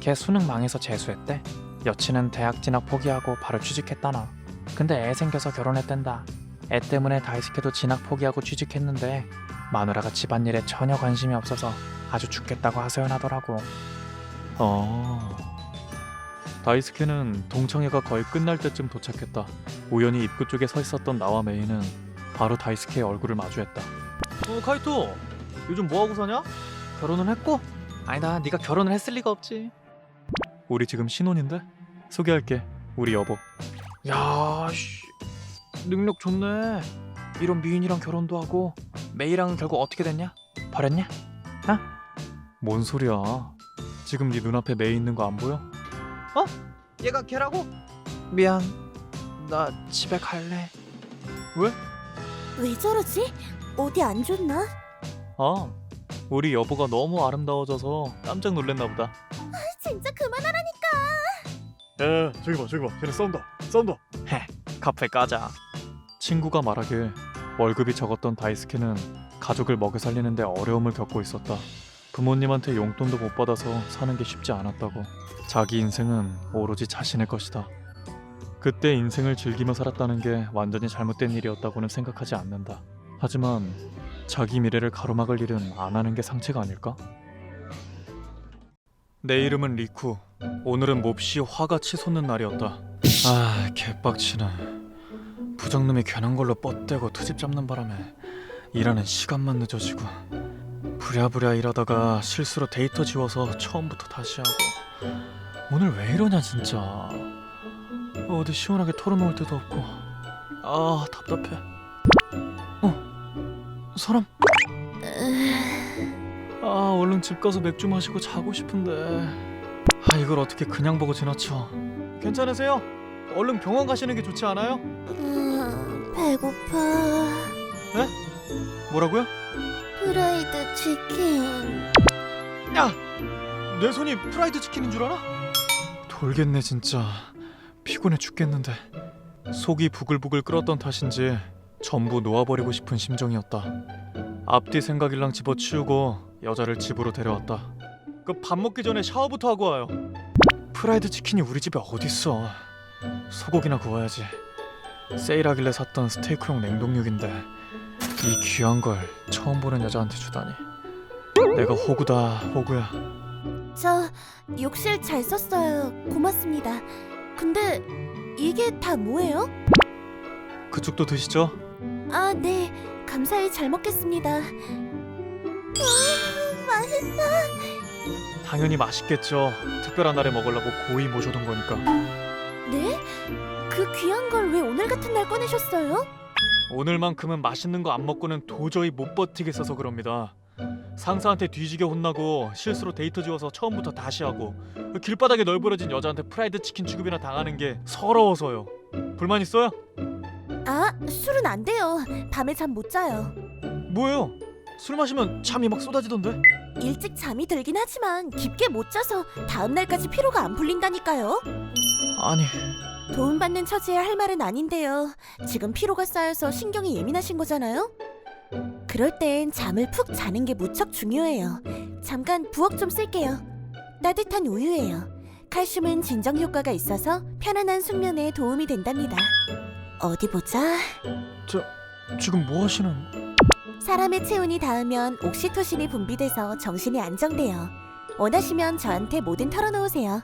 Speaker 3: 걔 수능 망해서 재수했대. 여친은 대학 진학 포기하고 바로 취직했다나. 근데 애 생겨서 결혼했댄다. 애 때문에 다이스케도 진학 포기하고 취직했는데 마누라가 집안일에 전혀 관심이 없어서 아주 죽겠다고 하소연하더라고. 다이스케는 동창회가 거의 끝날 때쯤 도착했다. 우연히 입구 쪽에 서 있었던 나와 메이는 바로 다이스케의 얼굴을 마주했다.
Speaker 4: 카이토, 요즘 뭐하고 사냐? 결혼은 했고? 아니다, 네가 결혼을 했을 리가 없지.
Speaker 3: 우리 지금 신혼인데? 소개할게. 우리 여보.
Speaker 4: 야, 능력 좋네. 이런 미인이랑 결혼도 하고. 메이랑은 결국 어떻게 됐냐? 버렸냐?
Speaker 3: 뭔 소리야. 지금 네 눈앞에 메이 있는 거 안 보여?
Speaker 4: 얘가 걔라고? 미안, 나 집에 갈래.
Speaker 2: 왜 저러지? 어디 안 좋나?
Speaker 3: 우리 여보가 너무 아름다워져서 깜짝 놀랐나 보다.
Speaker 2: 진짜 그만하라니까.
Speaker 3: 야, 저기 봐. 걔네 싸운다.
Speaker 4: 카페 까자.
Speaker 3: 친구가 말하길 월급이 적었던 다이스케는 가족을 먹여 살리는데 어려움을 겪고 있었다. 부모님한테 용돈도 못 받아서 사는 게 쉽지 않았다고. 자기 인생은 오로지 자신의 것이다. 그때 인생을 즐기며 살았다는 게 완전히 잘못된 일이었다고는 생각하지 않는다. 하지만 자기 미래를 가로막을 일은 안 하는 게 상책 아닐까? 내 이름은 리쿠. 오늘은 몹시 화가 치솟는 날이었다. 개빡치네. 부장놈이 괜한 걸로 뻗대고 트집 잡는 바람에 일하는 시간만 늦어지고, 부랴부랴 일하다가 실수로 데이터 지워서 처음부터 다시 하고. 오늘 왜 이러냐 진짜. 어디 시원하게 털어놓을 데도 없고. 답답해. 사람. 얼른 집 가서 맥주 마시고 자고 싶은데. 이걸 어떻게 그냥 보고 지나쳐.
Speaker 4: 괜찮으세요? 얼른 병원 가시는 게 좋지 않아요?
Speaker 2: 배고파.
Speaker 3: 뭐라고요?
Speaker 2: 프라이드 치킨.
Speaker 4: 야! 내 손이 프라이드 치킨인 줄 알아?
Speaker 3: 돌겠네 진짜. 피곤해 죽겠는데. 속이 부글부글 끓었던 탓인지 전부 놓아버리고 싶은 심정이었다. 앞뒤 생각일랑 집어치우고 여자를 집으로 데려왔다.
Speaker 4: 그 밥 먹기 전에 샤워부터 하고 와요.
Speaker 3: 프라이드 치킨이 우리 집에 어딨어. 소고기나 구워야지. 세일하길래 샀던 스테이크용 냉동육인데 이 귀한 걸 처음 보는 여자한테 주다니. 내가 호구다, 호구야.
Speaker 2: 저 욕실 잘 썼어요. 고맙습니다. 근데 이게 다 뭐예요?
Speaker 3: 그쪽도 드시죠?
Speaker 2: 네. 감사히 잘 먹겠습니다. 맛있다.
Speaker 3: 당연히 맛있겠죠. 특별한 날에 먹으려고 고이 모셔둔 거니까.
Speaker 2: 네? 그 귀한 걸 왜 오늘 같은 날 꺼내셨어요?
Speaker 3: 오늘만큼은 맛있는 거 안 먹고는 도저히 못 버티겠어서 그럽니다. 상사한테 뒤지게 혼나고 실수로 데이터 지워서 처음부터 다시 하고 길바닥에 널브러진 여자한테 프라이드 치킨 취급이나 당하는 게 서러워서요. 불만 있어요?
Speaker 2: 아, 술은 안 돼요. 밤에 잠 못 자요.
Speaker 3: 뭐예요? 술 마시면 잠이 막 쏟아지던데?
Speaker 2: 일찍 잠이 들긴 하지만 깊게 못 자서 다음 날까지 피로가 안 풀린다니까요.
Speaker 3: 아니,
Speaker 2: 도움받는 처지에 할 말은 아닌데요. 지금 피로가 쌓여서 신경이 예민하신 거잖아요. 그럴 땐 잠을 푹 자는 게 무척 중요해요. 잠깐 부엌 좀 쓸게요. 따뜻한 우유예요. 칼슘은 진정 효과가 있어서 편안한 숙면에 도움이 된답니다. 어디 보자.
Speaker 3: 지금 뭐 하시는...
Speaker 2: 사람의 체온이 닿으면 옥시토신이 분비돼서 정신이 안정돼요. 원하시면 저한테 뭐든 털어놓으세요.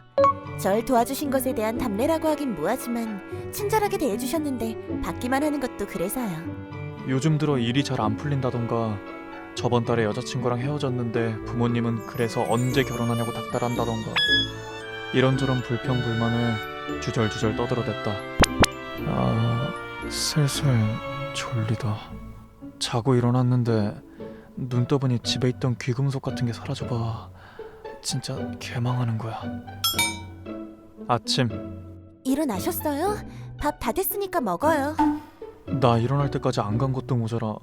Speaker 2: 절 도와주신 것에 대한 답례라고 하긴 뭐하지만 친절하게 대해주셨는데 받기만 하는 것도 그래서요.
Speaker 3: 요즘 들어 일이 잘 안 풀린다던가 저번 달에 여자친구랑 헤어졌는데 부모님은 그래서 언제 결혼하냐고 닥달한다던가 이런저런 불평불만을 주절주절 떠들어댔다. 아, 슬슬 졸리다. 자고 일어났는데 눈 떠보니 집에 있던 귀금속 같은 게 사라져봐. 진짜 개망하는 거야. 아침.
Speaker 2: 일어나셨어요? 밥 다 됐으니까 먹어요.
Speaker 3: 나 일어날 때까지 안 간 것도 모자라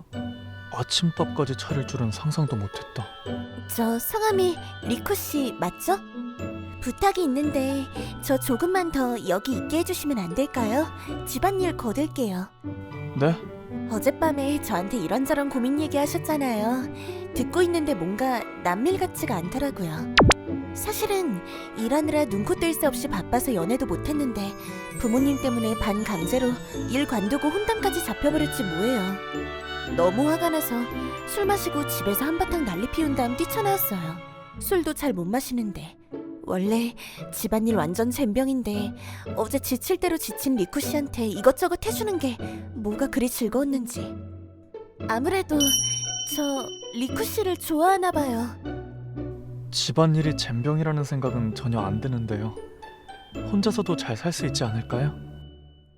Speaker 3: 아침밥까지 차릴 줄은 상상도 못했다.
Speaker 2: 저 성함이 리쿠 씨 맞죠? 부탁이 있는데 저 조금만 더 여기 있게 해주시면 안 될까요? 집안일 거둘게요.
Speaker 3: 네?
Speaker 2: 어젯밤에 저한테 이런저런 고민 얘기하셨잖아요. 듣고 있는데 뭔가 남일 같지가 않더라고요. 사실은 일하느라 눈코 뜰 새 없이 바빠서 연애도 못했는데 부모님 때문에 반강제로 일 관두고 혼담까지 잡혀버렸지 뭐예요. 너무 화가 나서 술 마시고 집에서 한바탕 난리 피운 다음 뛰쳐나왔어요. 술도 잘 못 마시는데 원래 집안일 완전 젬병인데 어제 지칠 대로 지친 리쿠 씨한테 이것저것 해주는 게 뭐가 그리 즐거웠는지. 아무래도 저 리쿠 씨를 좋아하나 봐요.
Speaker 3: 집안일이 젬병이라는 생각은 전혀 안 드는데요. 혼자서도 잘 살 수 있지 않을까요?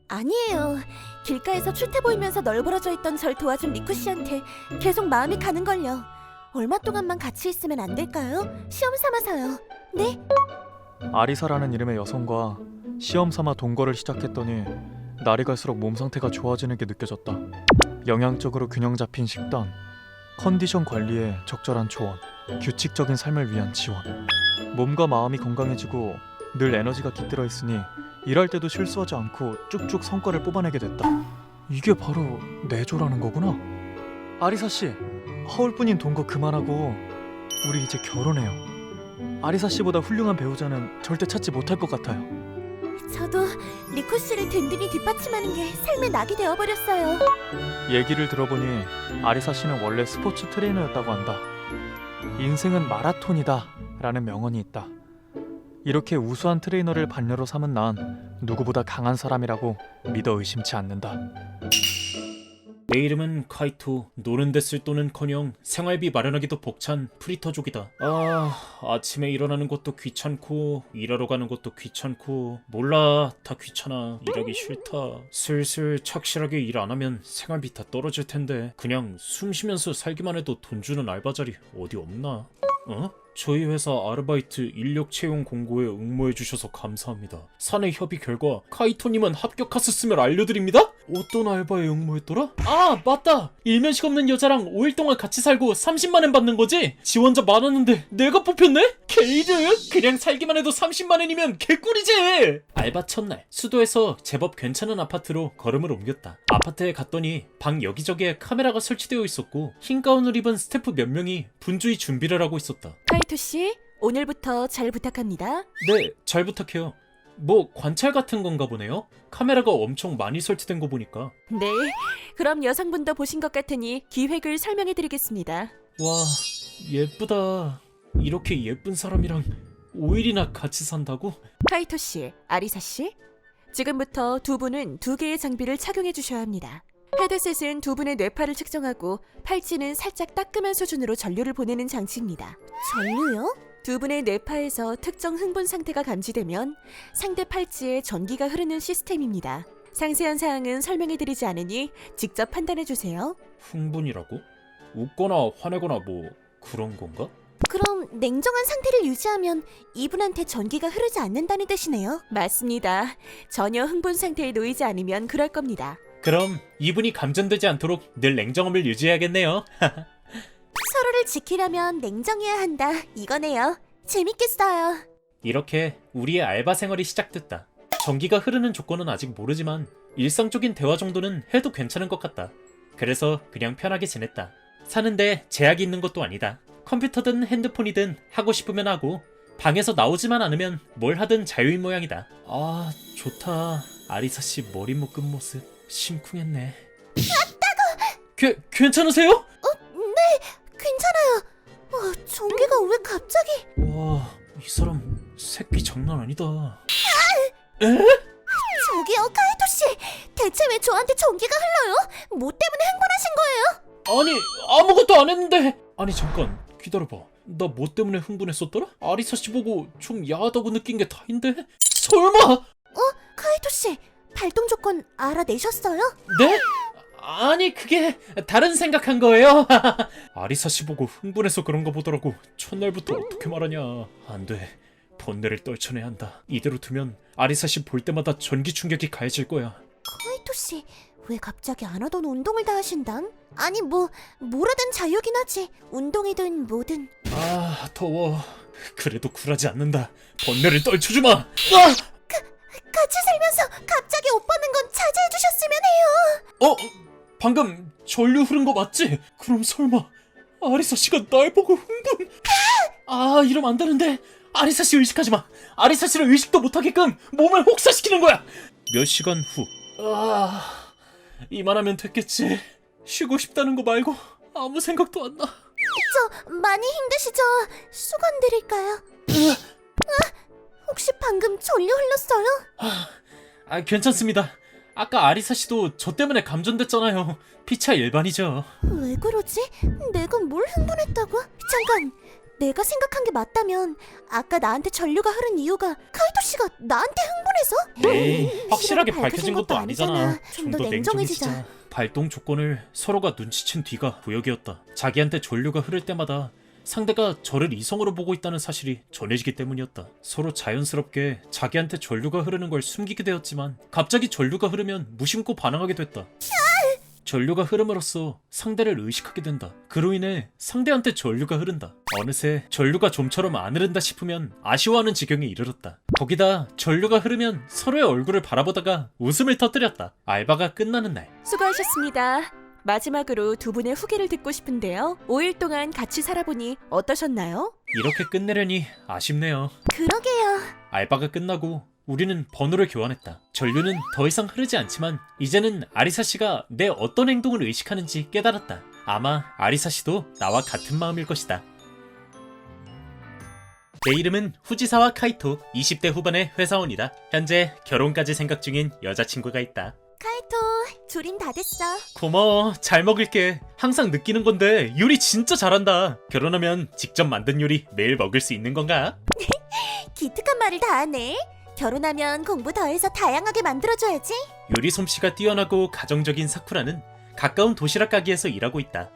Speaker 2: 아니에요. 길가에서 출퇴 보이면서 널브러져 있던 절 도와준 리쿠 씨한테 계속 마음이 가는걸요. 얼마 동안만 같이 있으면 안 될까요? 시험 삼아서요. 네?
Speaker 3: 아리사라는 이름의 여성과 시험 삼아 동거를 시작했더니 날이 갈수록 몸 상태가 좋아지는 게 느껴졌다. 영양적으로 균형 잡힌 식단, 컨디션 관리에 적절한 조언, 규칙적인 삶을 위한 지원. 몸과 마음이 건강해지고 늘 에너지가 깃들어 있으니 일할 때도 실수하지 않고 쭉쭉 성과를 뽑아내게 됐다. 이게 바로 내조라는 거구나. 아리사 씨, 허울뿐인 동거 그만하고 우리 이제 결혼해요. 아리사 씨보다 훌륭한 배우자는 절대 찾지 못할 것 같아요.
Speaker 2: 저도 리쿠 씨를 든든히 뒷받침하는 게 삶의 낙이 되어버렸어요.
Speaker 3: 얘기를 들어보니 아리사 씨는 원래 스포츠 트레이너였다고 한다. 인생은 마라톤이다 라는 명언이 있다. 이렇게 우수한 트레이너를 반려로 삼은 난 누구보다 강한 사람이라고 믿어 의심치 않는다.
Speaker 5: 내 이름은 카이토. 노는 데 쓸 돈은커녕 생활비 마련하기도 벅찬 프리터족이다. 아침에 일어나는 것도 귀찮고 일하러 가는 것도 귀찮고 몰라, 다 귀찮아. 일하기 싫다. 슬슬 착실하게 일 안 하면 생활비 다 떨어질 텐데 그냥 숨 쉬면서 살기만 해도 돈 주는 알바 자리 어디 없나? 저희 회사 아르바이트 인력 채용 공고에 응모해 주셔서 감사합니다. 사내 협의 결과 카이토님은 합격하셨음을 알려드립니다. 어떤 알바에 응모했더라? 아 맞다! 일면식 없는 여자랑 5일 동안 같이 살고 30만원 받는 거지? 지원자 많았는데 내가 뽑혔네? 게이드! 그냥 살기만 해도 30만원이면 개꿀이지! 알바 첫날 수도에서 제법 괜찮은 아파트로 걸음을 옮겼다. 아파트에 갔더니 방 여기저기에 카메라가 설치되어 있었고 흰 가운을 입은 스태프 몇 명이 분주히 준비를 하고 있었다.
Speaker 2: 카이토 씨, 오늘부터 잘 부탁합니다.
Speaker 5: 네, 잘 부탁해요. 뭐 관찰 같은 건가 보네요. 카메라가 엄청 많이 설치된 거 보니까.
Speaker 2: 네, 그럼 여성분도 보신 것 같으니 기획을 설명해드리겠습니다.
Speaker 5: 와, 예쁘다. 이렇게 예쁜 사람이랑 5일이나 같이 산다고?
Speaker 2: 카이토 씨, 아리사 씨, 지금부터 두 분은 두 개의 장비를 착용해 주셔야 합니다. 헤드셋은 두 분의 뇌파를 측정하고 팔찌는 살짝 따끔한 수준으로 전류를 보내는 장치입니다. 전류요? 두 분의 뇌파에서 특정 흥분 상태가 감지되면 상대 팔찌에 전기가 흐르는 시스템입니다. 상세한 사항은 설명해드리지 않으니 직접 판단해주세요.
Speaker 5: 흥분이라고? 웃거나 화내거나 뭐 그런 건가?
Speaker 2: 그럼 냉정한 상태를 유지하면 이분한테 전기가 흐르지 않는다는 뜻이네요. 맞습니다. 전혀 흥분 상태에 놓이지 않으면 그럴 겁니다.
Speaker 5: 그럼 이분이 감전되지 않도록 늘 냉정함을 유지해야겠네요.
Speaker 2: 서로를 지키려면 냉정해야 한다. 이거네요. 재밌겠어요.
Speaker 5: 이렇게 우리의 알바 생활이 시작됐다. 전기가 흐르는 조건은 아직 모르지만 일상적인 대화 정도는 해도 괜찮은 것 같다. 그래서 그냥 편하게 지냈다. 사는데 제약이 있는 것도 아니다. 컴퓨터든 핸드폰이든 하고 싶으면 하고 방에서 나오지만 않으면 뭘 하든 자유인 모양이다. 아, 좋다. 아리사 씨 머리 묶은 모습 심쿵했네. 괜찮으세요?
Speaker 2: 괜찮아요. 전기가 왜 갑자기...
Speaker 5: 와, 이 사람 새끼 장난 아니다.
Speaker 2: 저기요, 카이토 씨. 대체 왜 저한테 전기가 흘러요? 뭐 때문에 흥분하신 거예요?
Speaker 5: 아니, 아무것도 안 했는데. 아니, 잠깐 기다려봐. 나 뭐 때문에 흥분했었더라? 아리사 씨 보고 좀 야하다고 느낀 게 다인데? 설마?
Speaker 2: 카이토 씨, 발동 조건 알아내셨어요?
Speaker 5: 네? 아니, 그게 다른 생각한 거예요. 아리사 씨 보고 흥분해서 그런가 보더라고. 첫날부터 어떻게 말하냐. 안 돼. 번뇌를 떨쳐내야 한다. 이대로 두면 아리사 씨 볼 때마다 전기 충격이 가해질 거야.
Speaker 2: 카이토 씨, 왜 갑자기 안 하던 운동을 다 하신담? 아니 뭐라든 자유긴 하지. 운동이든 뭐든.
Speaker 5: 아, 더워. 그래도 굴하지 않는다. 번뇌를 떨쳐주마.
Speaker 2: 같이 살면서 갑자기 옷 벗는 건 자제해 주셨으면 해요.
Speaker 5: 방금 전류 흐른 거 맞지? 그럼 설마 아리사 씨가 날 보고 흥분? 아, 이러면 안 되는데. 아리사 씨 의식하지 마. 아리사 씨를 의식도 못하게끔 몸을 혹사시키는 거야. 몇 시간 후. 아, 이만하면 됐겠지. 쉬고 싶다는 거 말고 아무 생각도 안 나.
Speaker 2: 저 많이 힘드시죠? 수건 드릴까요? 혹시 방금 전류 흘렀어요?
Speaker 5: 아, 괜찮습니다. 아까 아리사 씨도 저 때문에 감전됐잖아요. 피차 일반이죠.
Speaker 2: 왜 그러지? 내가 뭘 흥분했다고? 잠깐! 내가 생각한 게 맞다면 아까 나한테 전류가 흐른 이유가 카이토 씨가 나한테 흥분해서?
Speaker 5: 에이, 확실하게
Speaker 2: 실험이
Speaker 5: 밝혀진 것도 아니잖아.
Speaker 2: 좀 더 냉정해지자.
Speaker 5: 발동 조건을 서로가 눈치챈 뒤가 구역이었다. 자기한테 전류가 흐를 때마다 상대가 저를 이성으로 보고 있다는 사실이 전해지기 때문이었다. 서로 자연스럽게 자기한테 전류가 흐르는 걸 숨기게 되었지만 갑자기 전류가 흐르면 무심코 반항하게 됐다. 전류가 흐름으로써 상대를 의식하게 된다. 그로 인해 상대한테 전류가 흐른다. 어느새 전류가 좀처럼 안 흐른다 싶으면 아쉬워하는 지경에 이르렀다. 거기다 전류가 흐르면 서로의 얼굴을 바라보다가 웃음을 터뜨렸다. 알바가 끝나는 날.
Speaker 2: 수고하셨습니다. 마지막으로 두 분의 후기를 듣고 싶은데요. 5일 동안 같이 살아보니 어떠셨나요?
Speaker 5: 이렇게 끝내려니 아쉽네요.
Speaker 2: 그러게요.
Speaker 5: 알바가 끝나고 우리는 번호를 교환했다. 전류는 더 이상 흐르지 않지만 이제는 아리사 씨가 내 어떤 행동을 의식하는지 깨달았다. 아마 아리사 씨도 나와 같은 마음일 것이다. 내 이름은 후지사와 카이토, 20대 후반의 회사원이다. 현재 결혼까지 생각 중인 여자친구가 있다.
Speaker 2: 카이토, 조린 다 됐어.
Speaker 5: 고마워. 잘 먹을게. 항상 느끼는 건데 요리 진짜 잘한다. 결혼하면 직접 만든 요리 매일 먹을 수 있는 건가?
Speaker 2: 기특한 말을 다 하네. 결혼하면 공부 더해서 다양하게 만들어줘야지.
Speaker 5: 요리 솜씨가 뛰어나고 가정적인 사쿠라는 가까운 도시락 가게에서 일하고 있다.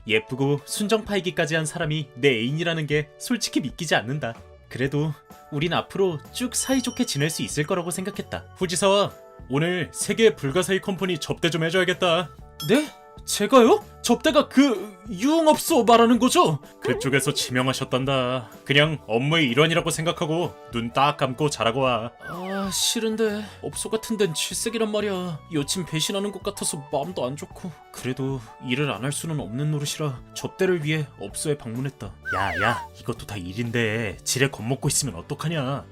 Speaker 5: 예쁘고 순정파이기까지 한 사람이 내 애인이라는 게 솔직히 믿기지 않는다. 그래도 우린 앞으로 쭉 사이좋게 지낼 수 있을 거라고 생각했다. 후지사와 오늘 세계 불가사의 컴퍼니 접대 좀 해줘야겠다. 네? 제가요? 접대가 그 유흥업소 말하는 거죠? 그쪽에서 지명하셨단다. 그냥 업무의 일환이라고 생각하고 눈 딱 감고 잘하고 와. 아, 싫은데 업소 같은 데는 질색이란 말이야. 여친 배신하는 것 같아서 마음도 안 좋고. 그래도 일을 안 할 수는 없는 노릇이라 접대를 위해 업소에 방문했다. 야, 이것도 다 일인데 지레 겁먹고 있으면 어떡하냐.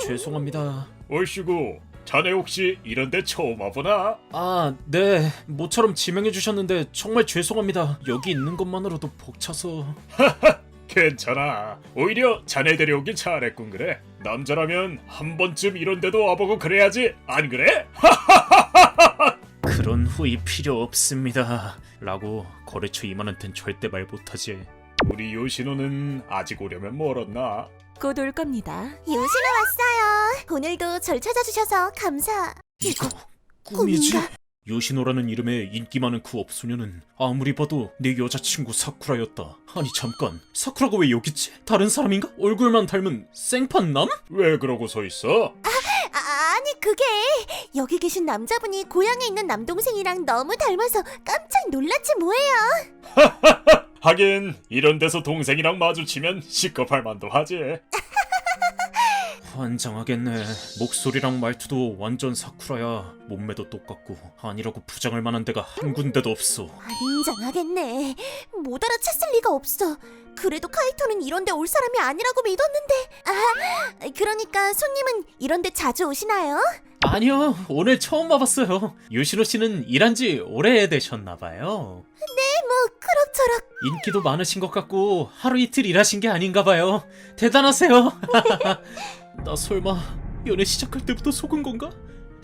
Speaker 5: 죄송합니다.
Speaker 6: 얼씨구, 자네 혹시 이런데 처음 와보나?
Speaker 5: 아, 네. 모처럼 지명해 주셨는데 정말 죄송합니다. 여기 있는 것만으로도 벅차서.
Speaker 6: 괜찮아. 오히려 자네 데려오길 잘했군 그래. 남자라면 한 번쯤 이런 데도 와보고 그래야지. 안 그래?
Speaker 5: 그런 후회 필요 없습니다. 라고 거래처 임원한텐 절대 말 못하지.
Speaker 6: 우리 요시노는 아직 오려면 멀었나?
Speaker 2: 곧 올 겁니다. 요시노 왔어요. 오늘도 절 찾아주셔서 감사.
Speaker 5: 이거 꿈이지?
Speaker 2: 꿈인가?
Speaker 5: 요시노라는 이름의 인기 많은 그 업소녀는 아무리 봐도 내 여자친구 사쿠라였다. 아니 잠깐, 사쿠라가 왜 여기 있지? 다른 사람인가? 얼굴만 닮은 생판남?
Speaker 6: 왜 그러고 서 있어?
Speaker 2: 아니 그게 여기 계신 남자분이 고향에 있는 남동생이랑 너무 닮아서 깜짝 놀랐지 뭐예요.
Speaker 6: 하긴 이런 데서 동생이랑 마주치면 시겁할 만도 하지.
Speaker 5: 환장하겠네. 목소리랑 말투도 완전 사쿠라야. 몸매도 똑같고 아니라고 부정할 만한 데가 한 군데도 없어.
Speaker 2: 환장하겠네. 못 알아챘을 리가 없어. 그래도 카이토는 이런 데 올 사람이 아니라고 믿었는데. 아, 그러니까 손님은 이런 데 자주 오시나요?
Speaker 5: 아니요, 오늘 처음 와봤어요. 요시노 씨는 일한 지 오래되셨나봐요.
Speaker 2: 뭐 그럭저럭.
Speaker 5: 인기도 많으신 것 같고 하루 이틀 일하신 게 아닌가봐요. 대단하세요. 나 설마 연애 시작할 때부터 속은 건가?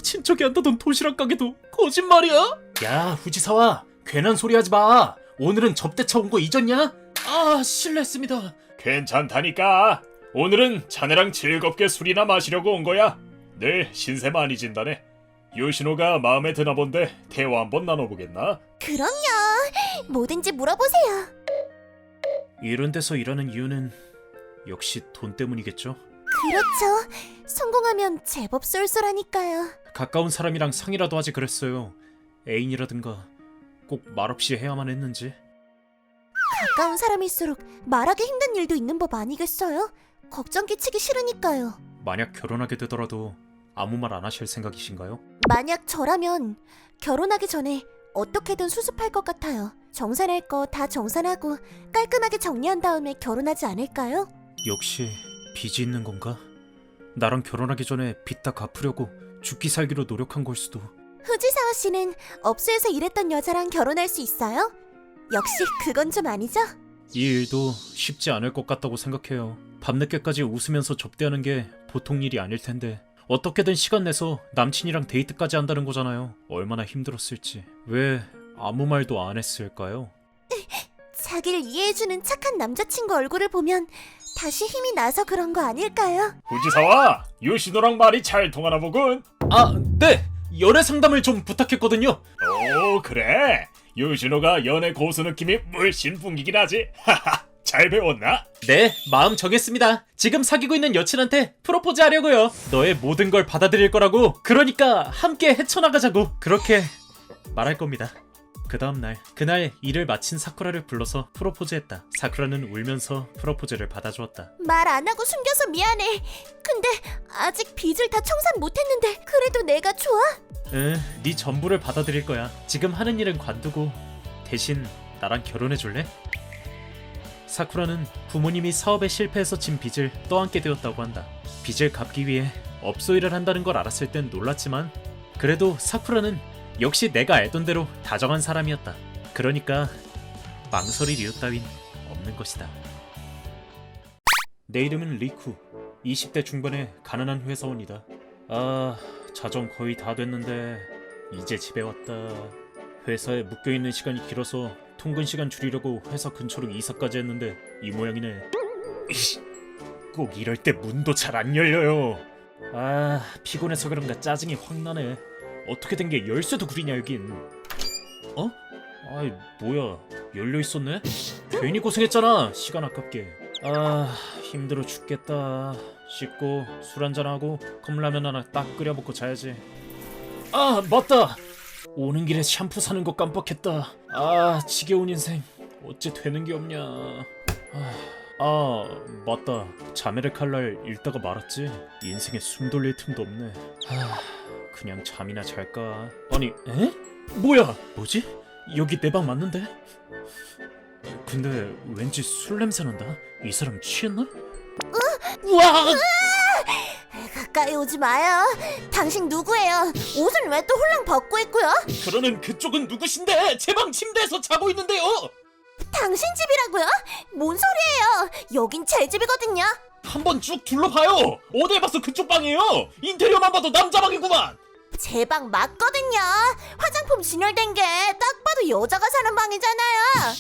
Speaker 5: 친척이 한다던 도시락 가게도 거짓말이야? 야, 후지사와 괜한 소리 하지 마. 오늘은 접대차 온 거 잊었냐? 아, 실례했습니다.
Speaker 6: 괜찮다니까. 오늘은 자네랑 즐겁게 술이나 마시려고 온 거야. 늘 신세 많이 진다네. 요시노가 마음에 드나 본데 대화 한번 나눠보겠나?
Speaker 2: 그럼요. 뭐든지 물어보세요.
Speaker 5: 이런 데서 일하는 이유는 역시 돈 때문이겠죠?
Speaker 2: 그렇죠. 성공하면 제법 쏠쏠하니까요.
Speaker 5: 가까운 사람이랑 상의라도 하지 그랬어요. 애인이라든가 꼭 말없이 해야만 했는지.
Speaker 2: 가까운 사람일수록 말하기 힘든 일도 있는 법 아니겠어요? 걱정 끼치기 싫으니까요.
Speaker 5: 만약 결혼하게 되더라도 아무 말 안 하실 생각이신가요?
Speaker 2: 만약 저라면 결혼하기 전에 어떻게든 수습할 것 같아요. 정산할 거 다 정산하고 깔끔하게 정리한 다음에 결혼하지 않을까요?
Speaker 5: 역시 빚이 있는 건가? 나랑 결혼하기 전에 빚 다 갚으려고 죽기 살기로 노력한 걸 수도.
Speaker 2: 후지사와 씨는 업소에서 일했던 여자랑 결혼할 수 있어요? 역시 그건 좀 아니죠?
Speaker 5: 이 일도 쉽지 않을 것 같다고 생각해요. 밤늦게까지 웃으면서 접대하는 게 보통 일이 아닐 텐데 어떻게든 시간 내서 남친이랑 데이트까지 한다는 거잖아요. 얼마나 힘들었을지. 왜 아무 말도 안 했을까요?
Speaker 2: 자기를 이해해주는 착한 남자친구 얼굴을 보면 다시 힘이 나서 그런 거 아닐까요?
Speaker 6: 후지사와 요시노랑 말이 잘 통하나 보군.
Speaker 5: 아, 네! 연애 상담을 좀 부탁했거든요.
Speaker 6: 오, 그래. 요시노가 연애 고수 느낌이 물씬 풍기긴 하지. 하하, 잘 배웠나?
Speaker 5: 네, 마음 정했습니다. 지금 사귀고 있는 여친한테 프로포즈 하려고요. 너의 모든 걸 받아들일 거라고. 그러니까 함께 헤쳐나가자고. 그렇게 말할 겁니다. 그 다음날, 그날 일을 마친 사쿠라를 불러서 프로포즈했다. 사쿠라는 울면서 프로포즈를 받아주었다.
Speaker 2: 말 안 하고 숨겨서 미안해. 근데 아직 빚을 다 청산 못했는데 그래도 내가 좋아?
Speaker 5: 응, 네 전부를 받아들일 거야. 지금 하는 일은 관두고 대신 나랑 결혼해 줄래? 사쿠라는 부모님이 사업에 실패해서 진 빚을 떠안게 되었다고 한다. 빚을 갚기 위해 업소 일을 한다는 걸 알았을 땐 놀랐지만 그래도 사쿠라는 역시 내가 알던 대로 다정한 사람이었다. 그러니까 망설일 이유 따윈 없는 것이다. 내 이름은 리쿠. 20대 중반의 가난한 회사원이다. 아, 자정 거의 다 됐는데 이제 집에 왔다. 회사에 묶여있는 시간이 길어서 통근 시간 줄이려고 회사 근처로 이사까지 했는데 이 모양이네. 이씨, 꼭 이럴 때 문도 잘 안 열려요. 아, 피곤해서 그런가 짜증이 확 나네. 어떻게 된 게 열쇠도 구리냐 여긴. 어? 아이 뭐야, 열려있었네? 괜히 고생했잖아, 시간 아깝게. 아, 힘들어 죽겠다. 씻고 술 한잔하고 컵라면 하나 딱 끓여 먹고 자야지. 아, 맞다! 오는 길에 샴푸 사는 거 깜빡했다. 아, 지겨운 인생 어째 되는 게 없냐. 아, 맞다. 자매를 칼날 읽다가 말았지. 인생에 숨 돌릴 틈도 없네. 그냥 잠이나 잘까. 아니, 에? 뭐야? 뭐지? 여기 내 방 맞는데? 근데 왠지 술 냄새 난다. 이 사람 취했나? 우와!
Speaker 2: 가까이 오지 마요. 당신 누구예요? 옷은 왜 또 홀랑 벗고 있고요?
Speaker 5: 그러는 그쪽은 누구신데? 제 방 침대에서 자고 있는데요.
Speaker 2: 당신 집이라고요? 뭔 소리예요? 여긴 제 집이거든요.
Speaker 5: 한번 쭉 둘러봐요. 어딜 봐서 그쪽 방이에요? 인테리어만 봐도 남자 방이구만.
Speaker 2: 제 방 맞거든요. 화장품 진열된 게 딱 봐도 여자가 사는 방이잖아요.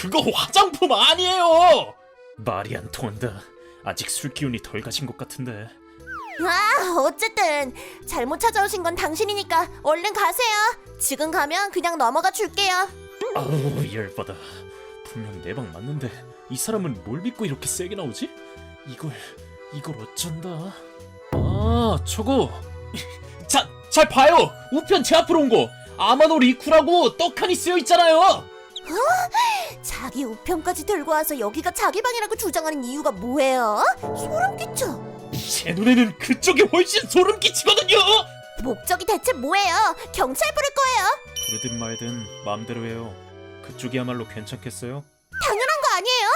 Speaker 5: 그거 화장품 아니에요. 말이 안 통한다. 아직 술 기운이 덜 가신 것 같은데.
Speaker 2: 어쨌든 잘못 찾아오신 건 당신이니까 얼른 가세요. 지금 가면 그냥 넘어가 줄게요.
Speaker 5: 아우 열받아. 분명 내 방 맞는데 이 사람은 뭘 믿고 이렇게 세게 나오지? 이걸 어쩐다. 아 저거. 잘 봐요. 우편 제 앞으로 온 거. 아마도 리쿠라고 떡하니 쓰여 있잖아요.
Speaker 2: 자기 우편까지 들고 와서 여기가 자기 방이라고 주장하는 이유가 뭐예요? 소름 끼쳐.
Speaker 5: 제 눈에는 그쪽이 훨씬 소름 끼치거든요.
Speaker 2: 목적이 대체 뭐예요? 경찰 부를 거예요?
Speaker 5: 부르든 말든 마음대로 해요. 그쪽이야말로 괜찮겠어요?
Speaker 2: 당연한 거 아니에요?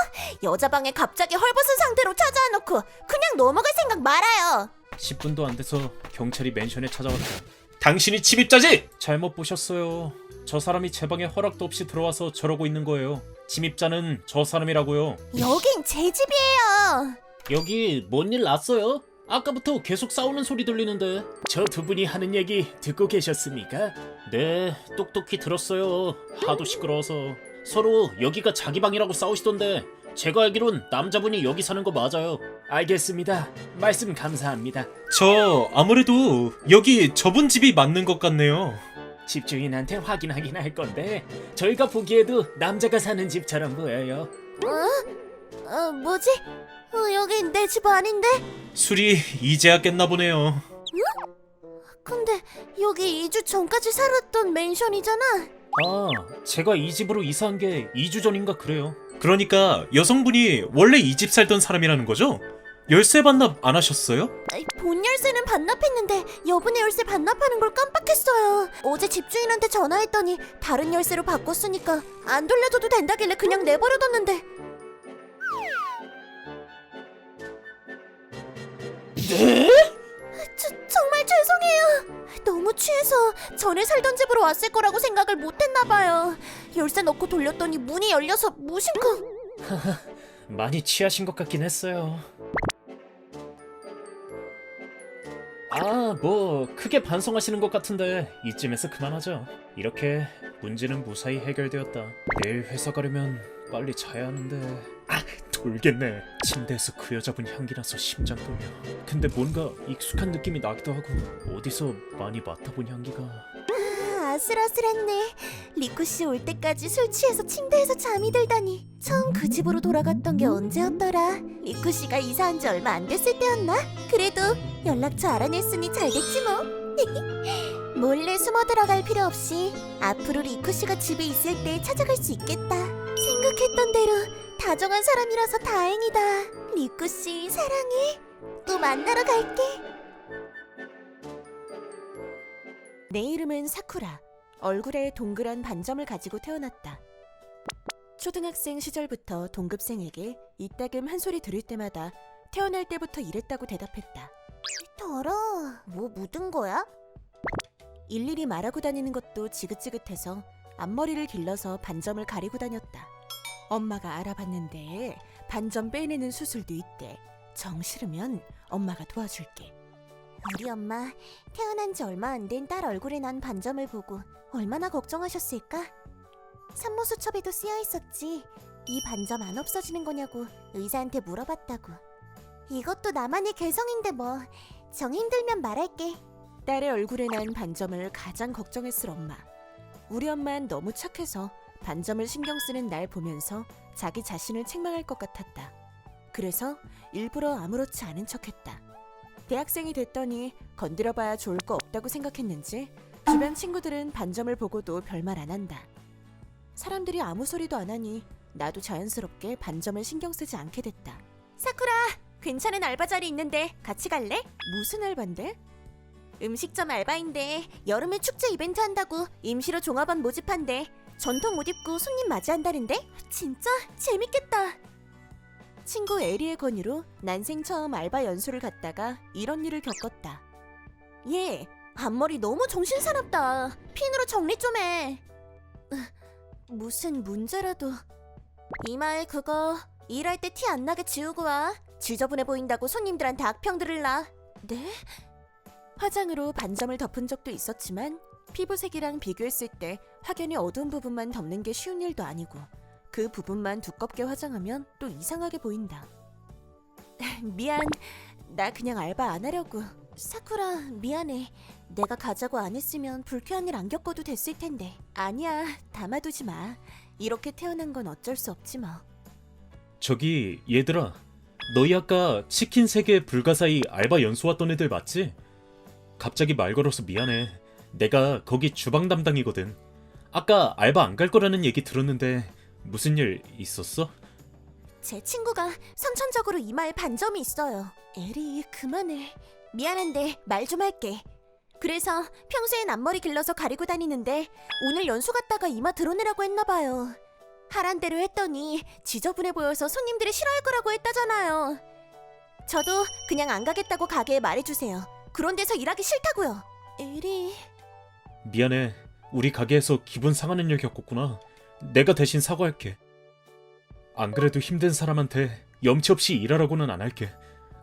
Speaker 2: 여자 방에 갑자기 헐벗은 상태로 찾아와 놓고 그냥 넘어갈 생각 말아요.
Speaker 5: 10분도 안 돼서 경찰이 맨션에 찾아왔다. 당신이 침입자지? 잘못 보셨어요. 저 사람이 제 방에 허락도 없이 들어와서 저러고 있는 거예요. 침입자는 저 사람이라고요.
Speaker 2: 여긴 제 집이에요.
Speaker 5: 여기 뭔 일 났어요? 아까부터 계속 싸우는 소리 들리는데. 저 두 분이 하는 얘기 듣고 계셨습니까? 네, 똑똑히 들었어요. 하도 시끄러워서. 서로 여기가 자기 방이라고 싸우시던데 제가 알기론 남자분이 여기 사는 거 맞아요. 알겠습니다. 말씀 감사합니다. 저 아무래도 여기 저분 집이 맞는 것 같네요. 집주인한테 확인하긴 할 건데 저희가 보기에도 남자가 사는 집처럼 보여요.
Speaker 2: 뭐지? 여기 내 집 아닌데?
Speaker 5: 술이 이제야 깼나 보네요.
Speaker 2: 근데 여기 2주 전까지 살았던 맨션이잖아.
Speaker 5: 아, 제가 이 집으로 이사한 게 2주 전인가 그래요. 그러니까 여성분이 원래 이 집 살던 사람이라는 거죠? 열쇠 반납 안 하셨어요?
Speaker 2: 본 열쇠는 반납했는데 여분의 열쇠 반납하는 걸 깜빡했어요. 어제 집주인한테 전화했더니 다른 열쇠로 바꿨으니까 안 돌려줘도 된다길래 그냥 내버려뒀는데.
Speaker 5: 네?
Speaker 2: 정말 죄송해요. 너무 취해서 전에 살던 집으로 왔을 거라고 생각을 못했나봐요. 열쇠 넣고 돌렸더니 문이 열려서 무심코.
Speaker 5: 많이 취하신 것 같긴 했어요. 아, 뭐 크게 반성하시는 것 같은데 이쯤에서 그만하죠. 이렇게 문제는 무사히 해결되었다. 내일 회사 가려면 빨리 자야 하는데. 아, 돌겠네. 침대에서 그 여자분 향기 나서 심장 떨려. 근데 뭔가 익숙한 느낌이 나기도 하고 어디서 많이 맡아본 향기가.
Speaker 2: 아슬아슬했네. 리쿠 씨 올 때까지 술 취해서 침대에서 잠이 들다니. 처음 그 집으로 돌아갔던 게 언제였더라? 리쿠 씨가 이사한 지 얼마 안 됐을 때였나? 그래도 연락처 알아냈으니 잘 됐지 뭐. 몰래 숨어 들어갈 필요 없이 앞으로 리쿠 씨가 집에 있을 때 찾아갈 수 있겠다. 생각했던 대로 다정한 사람이라서 다행이다. 리쿠 씨 사랑해. 또 만나러 갈게. 내 이름은 사쿠라. 얼굴에 동그란 반점을 가지고 태어났다. 초등학생 시절부터 동급생에게 이따금 한 소리 들을 때마다 태어날 때부터 이랬다고 대답했다. 더러워. 뭐 묻은 거야? 일일이 말하고 다니는 것도 지긋지긋해서 앞머리를 길러서 반점을 가리고 다녔다. 엄마가 알아봤는데 반점 빼내는 수술도 있대. 정 싫으면 엄마가 도와줄게. 우리 엄마 태어난 지 얼마 안 된 딸 얼굴에 난 반점을 보고 얼마나 걱정하셨을까? 산모수첩에도 쓰여 있었지. 이 반점 안 없어지는 거냐고 의사한테 물어봤다고. 이것도 나만의 개성인데 뭐. 정 힘들면 말할게. 딸의 얼굴에 난 반점을 가장 걱정했을 엄마. 우리 엄마는 너무 착해서 반점을 신경 쓰는 날 보면서 자기 자신을 책망할 것 같았다. 그래서 일부러 아무렇지 않은 척했다. 대학생이 됐더니 건드려봐야 좋을 거 없다고 생각했는지 주변 친구들은 반점을 보고도 별말 안 한다. 사람들이 아무 소리도 안 하니 나도 자연스럽게 반점을 신경 쓰지 않게 됐다. 사쿠라, 괜찮은 알바 자리 있는데 같이 갈래? 무슨 알바인데? 음식점 알바인데 여름에 축제 이벤트 한다고 임시로 종합원 모집한대. 전통 옷 입고 손님 맞이한다는데? 진짜 재밌겠다. 친구 에리의 권유로 난생 처음 알바 연수를 갔다가 이런 일을 겪었다. 얘, 앞머리 너무 정신사납다. 핀으로 정리 좀 해. 무슨 문제라도. 이마에 그거 일할 때 티 안 나게 지우고 와. 지저분해 보인다고 손님들한테 악평 들을라. 네? 화장으로 반점을 덮은 적도 있었지만 피부색이랑 비교했을 때 확연히 어두운 부분만 덮는 게 쉬운 일도 아니고 그 부분만 두껍게 화장하면 또 이상하게 보인다. 미안, 나 그냥 알바 안 하려고. 사쿠라, 미안해. 내가 가자고 안 했으면 불쾌한 일 안 겪어도 됐을 텐데. 아니야, 담아두지 마. 이렇게 태어난 건 어쩔 수 없지 뭐.
Speaker 5: 저기 얘들아, 너희 아까 치킨 3개 불가사의 알바 연수 왔던 애들 맞지? 갑자기 말 걸어서 미안해. 내가 거기 주방 담당이거든. 아까 알바 안 갈 거라는 얘기 들었는데 무슨 일 있었어?
Speaker 2: 제 친구가 선천적으로 이마에 반점이 있어요. 에리, 그만해. 미안한데 말 좀 할게. 그래서 평소엔 앞머리 길러서 가리고 다니는데 오늘 연수 갔다가 이마 드러내라고 했나 봐요. 하란 대로 했더니 지저분해 보여서 손님들이 싫어할 거라고 했다잖아요. 저도 그냥 안 가겠다고 가게에 말해주세요. 그런 데서 일하기 싫다고요. 에리...
Speaker 5: 미안해. 우리 가게에서 기분 상하는 일 겪었구나. 내가 대신 사과할게. 안 그래도 힘든 사람한테 염치 없이 일하라고는 안 할게.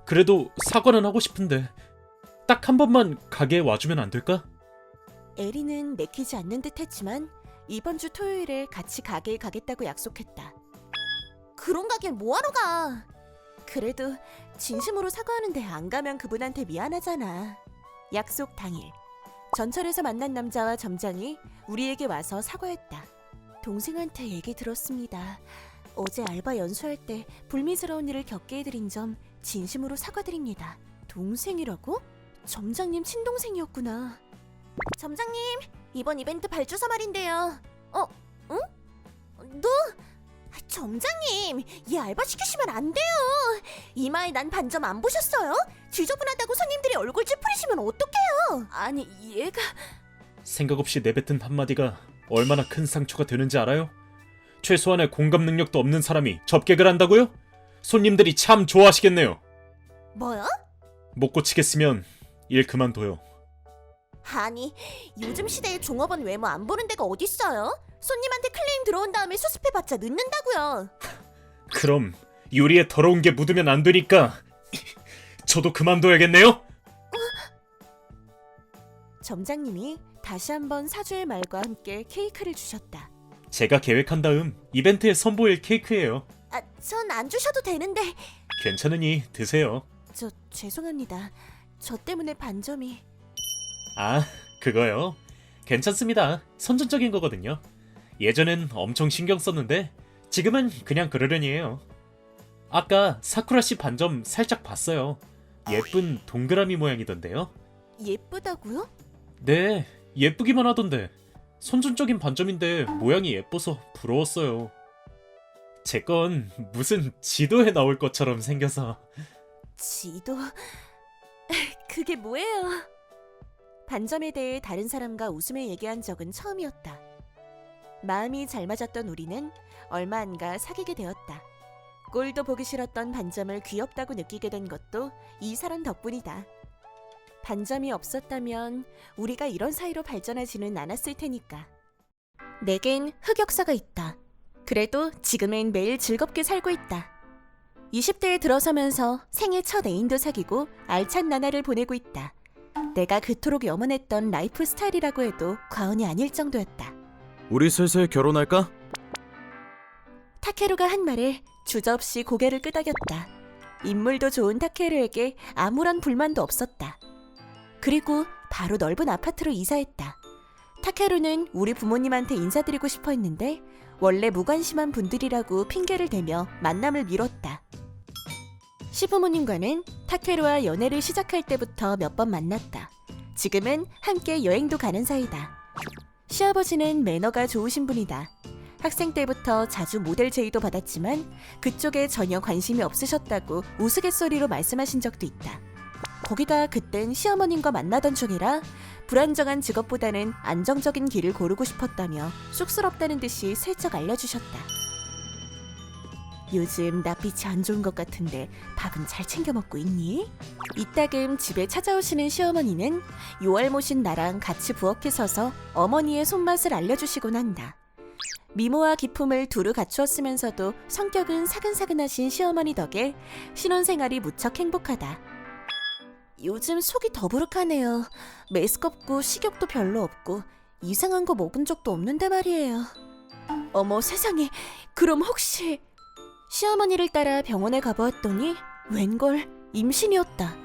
Speaker 5: 그래도 사과는 하고 싶은데 딱 한 번만 가게에 와주면 안 될까?
Speaker 2: 에리는 내키지 않는 듯 했지만 이번 주 토요일에 같이 가게에 가겠다고 약속했다. 그런 가게에 뭐하러 가? 그래도 진심으로 사과하는데 안 가면 그분한테 미안하잖아. 약속 당일 전철에서 만난 남자와 점장이 우리에게 와서 사과했다. 동생한테 얘기 들었습니다. 어제 알바 연수할 때 불미스러운 일을 겪게 해드린 점 진심으로 사과드립니다. 동생이라고? 점장님 친동생이었구나. 점장님, 이번 이벤트 발주사 말인데요. 응? 너? 점장님, 이 알바 시키시면 안 돼요. 이마에 난 반점 안 보셨어요? 지저분하다고 손님들이 얼굴 찌푸리시면 어떡해요? 아니, 얘가...
Speaker 5: 생각 없이 내뱉은 한마디가 얼마나 큰 상처가 되는지 알아요? 최소한의 공감 능력도 없는 사람이 접객을 한다고요? 손님들이 참 좋아하시겠네요.
Speaker 2: 뭐요?
Speaker 5: 못 고치겠으면 일 그만둬요.
Speaker 2: 아니, 요즘 시대에 종업원 외모 안 보는 데가 어딨어요? 손님한테 클레임 들어온 다음에 수습해봤자 늦는다고요.
Speaker 5: 그럼 요리에 더러운 게 묻으면 안 되니까 저도 그만둬야겠네요?
Speaker 2: 점장님이 다시 한번 사주의 말과 함께 케이크를 주셨다.
Speaker 5: 제가 계획한 다음 이벤트에 선보일 케이크예요.
Speaker 2: 아, 전 안 주셔도 되는데...
Speaker 5: 괜찮으니 드세요.
Speaker 2: 죄송합니다. 저 때문에 반점이...
Speaker 5: 아, 그거요? 괜찮습니다. 선천적인 거거든요. 예전엔 엄청 신경 썼는데 지금은 그냥 그러려니 해요. 아까 사쿠라 씨 반점 살짝 봤어요. 예쁜 동그라미 모양이던데요?
Speaker 2: 예쁘다고요?
Speaker 5: 네, 예쁘기만 하던데. 선천적인 반점인데 모양이 예뻐서 부러웠어요. 제 건 무슨 지도에 나올 것처럼 생겨서.
Speaker 2: 지도... 그게 뭐예요? 반점에 대해 다른 사람과 웃으며 얘기한 적은 처음이었다. 마음이 잘 맞았던 우리는 얼마 안 가 사귀게 되었다. 꼴도 보기 싫었던 반점을 귀엽다고 느끼게 된 것도 이 사람 덕분이다. 반점이 없었다면 우리가 이런 사이로 발전하지는 않았을 테니까. 내겐 흑역사가 있다. 그래도 지금은 매일 즐겁게 살고 있다. 20대에 들어서면서 생애 첫 애인도 사귀고 알찬 나날을 보내고 있다. 내가 그토록 염원했던 라이프 스타일이라고 해도 과언이 아닐 정도였다.
Speaker 1: 우리 슬슬 결혼할까?
Speaker 2: 타케루가 한 말에 주저없이 고개를 끄덕였다. 인물도 좋은 타케루에게 아무런 불만도 없었다. 그리고 바로 넓은 아파트로 이사했다. 타케루는 우리 부모님한테 인사드리고 싶어 했는데 원래 무관심한 분들이라고 핑계를 대며 만남을 미뤘다. 시부모님과는 타케루와 연애를 시작할 때부터 몇 번 만났다. 지금은 함께 여행도 가는 사이다. 시아버지는 매너가 좋으신 분이다. 학생 때부터 자주 모델 제의도 받았지만 그쪽에 전혀 관심이 없으셨다고 우스갯소리로 말씀하신 적도 있다. 거기다 그땐 시어머님과 만나던 중이라 불안정한 직업보다는 안정적인 길을 고르고 싶었다며 쑥스럽다는 듯이 슬쩍 알려주셨다. 요즘 낯빛이 안 좋은 것 같은데 밥은 잘 챙겨 먹고 있니? 이따금 집에 찾아오시는 시어머니는 요알못인 나랑 같이 부엌에 서서 어머니의 손맛을 알려주시곤 한다. 미모와 기품을 두루 갖추었으면서도 성격은 사근사근하신 시어머니 덕에 신혼생활이 무척 행복하다. 요즘 속이 더부룩하네요. 메스껍고 식욕도 별로 없고 이상한 거 먹은 적도 없는데 말이에요. 어머 세상에, 그럼 혹시... 시어머니를 따라 병원에 가보았더니 웬걸 임신이었다.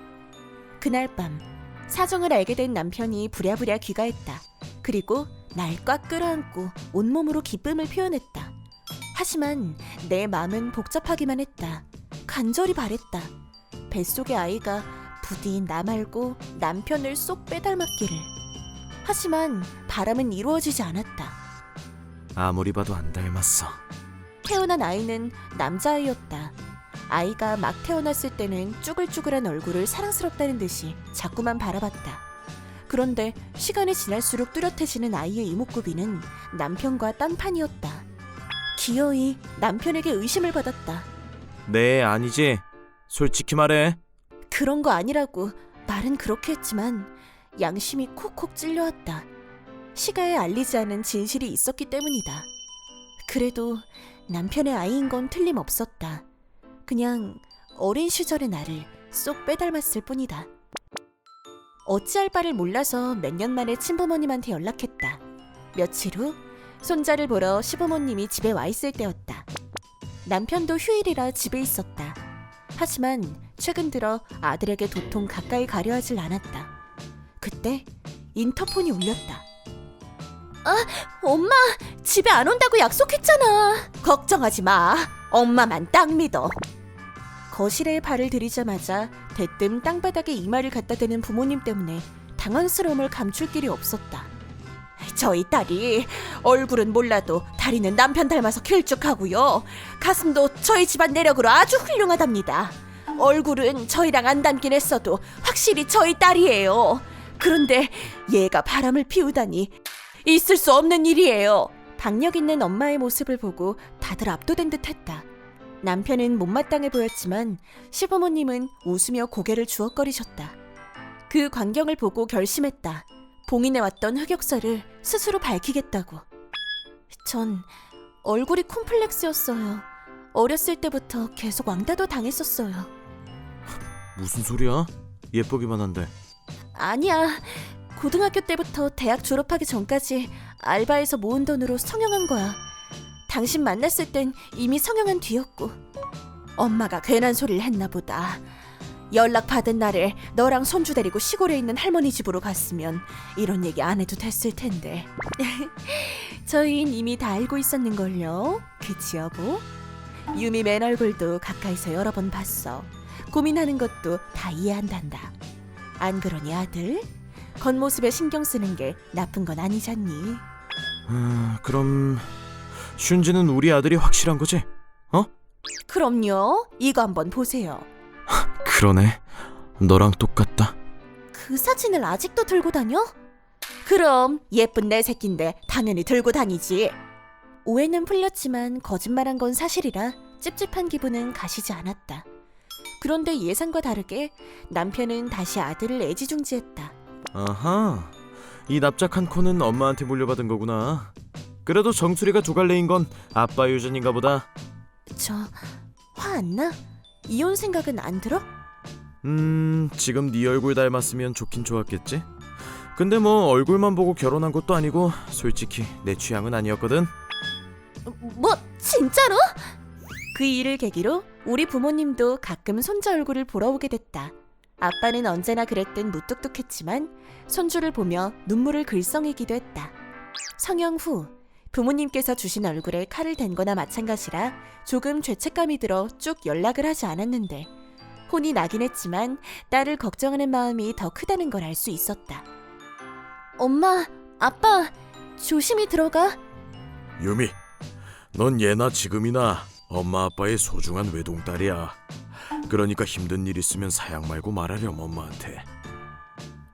Speaker 2: 그날 밤 사정을 알게 된 남편이 부랴부랴 귀가했다. 그리고 날 꽉 끌어안고 온몸으로 기쁨을 표현했다. 하지만 내 마음은 복잡하기만 했다. 간절히 바랬다. 뱃속의 아이가 부디 나 말고 남편을 쏙 빼닮았기를. 하지만 바람은 이루어지지 않았다.
Speaker 1: 아무리 봐도 안 닮았어.
Speaker 2: 태어난 아이는 남자아이였다. 아이가 막 태어났을 때는 쭈글쭈글한 얼굴을 사랑스럽다는 듯이 자꾸만 바라봤다. 그런데 시간이 지날수록 뚜렷해지는 아이의 이목구비는 남편과 딴판이었다. 기어이 남편에게 의심을 받았다.
Speaker 1: 네, 아니지. 솔직히 말해.
Speaker 2: 그런 거 아니라고 말은 그렇게 했지만 양심이 콕콕 찔려왔다. 시가에 알리지 않은 진실이 있었기 때문이다. 그래도 남편의 아이인 건 틀림없었다. 그냥 어린 시절의 나를 쏙 빼닮았을 뿐이다. 어찌할 바를 몰라서 몇 년 만에 친부모님한테 연락했다. 며칠 후 손자를 보러 시부모님이 집에 와 있을 때였다. 남편도 휴일이라 집에 있었다. 하지만 최근 들어 아들에게 도통 가까이 가려 하질 않았다. 그때 인터폰이 울렸다. 아, 엄마, 집에 안 온다고 약속했잖아. 걱정하지 마. 엄마만 딱 믿어. 거실에 발을 들이자마자 대뜸 땅바닥에 이마를 갖다 대는 부모님 때문에 당황스러움을 감출 길이 없었다. 저희 딸이 얼굴은 몰라도 다리는 남편 닮아서 길쭉하고요. 가슴도 저희 집안 내력으로 아주 훌륭하답니다. 얼굴은 저희랑 안 닮긴 했어도 확실히 저희 딸이에요. 그런데 얘가 바람을 피우다니 있을 수 없는 일이에요. 박력 있는 엄마의 모습을 보고 다들 압도된 듯했다. 남편은 못마땅해 보였지만 시부모님은 웃으며 고개를 주걱거리셨다. 그 광경을 보고 결심했다. 봉인해왔던 흑역사를 스스로 밝히겠다고. 전 얼굴이 콤플렉스였어요. 어렸을 때부터 계속 왕따도 당했었어요.
Speaker 1: 무슨 소리야? 예쁘기만 한데.
Speaker 2: 아니야. 고등학교 때부터 대학 졸업하기 전까지 알바해서 모은 돈으로 성형한 거야. 당신 만났을 땐 이미 성형한 뒤였고. 엄마가 괜한 소리를 했나 보다. 연락 받은 날에 너랑 손주 데리고 시골에 있는 할머니 집으로 갔으면 이런 얘기 안 해도 됐을 텐데. 저희는 이미 다 알고 있었는걸요. 그치 여보? 유미 맨 얼굴도 가까이서 여러 번 봤어. 고민하는 것도 다 이해한단다. 안 그러니 아들? 겉모습에 신경 쓰는 게 나쁜 건 아니잖니.
Speaker 1: 그럼 슌지는 우리 아들이 확실한 거지? 어?
Speaker 2: 그럼요. 이거 한번 보세요.
Speaker 1: 그러네. 너랑 똑같다.
Speaker 2: 그 사진을 아직도 들고 다녀? 그럼 예쁜 내 새끼인데 당연히 들고 다니지. 오해는 풀렸지만 거짓말한 건 사실이라 찝찝한 기분은 가시지 않았다. 그런데 예상과 다르게 남편은 다시 아들을 애지중지했다.
Speaker 1: 아하. 이 납작한 코는 엄마한테 물려받은 거구나. 그래도 정수리가 두 갈래인 건 아빠 유전인가 보다.
Speaker 2: 저 화 안 나? 이혼 생각은 안 들어?
Speaker 1: 지금 네 얼굴 닮았으면 좋긴 좋았겠지? 근데 뭐 얼굴만 보고 결혼한 것도 아니고 솔직히 내 취향은 아니었거든.
Speaker 2: 뭐 진짜로? 그 일을 계기로 우리 부모님도 가끔 손자 얼굴을 보러 오게 됐다. 아빠는 언제나 그랬듯 무뚝뚝했지만 손주를 보며 눈물을 글썽이기도 했다. 성형 후 부모님께서 주신 얼굴에 칼을 댄 거나 마찬가지라 조금 죄책감이 들어 쭉 연락을 하지 않았는데 혼이 나긴 했지만 딸을 걱정하는 마음이 더 크다는 걸 알 수 있었다. 엄마, 아빠, 조심히 들어가.
Speaker 7: 유미, 넌 예나 지금이나 엄마 아빠의 소중한 외동딸이야. 그러니까 힘든 일 있으면 사양 말고 말하렴 엄마한테.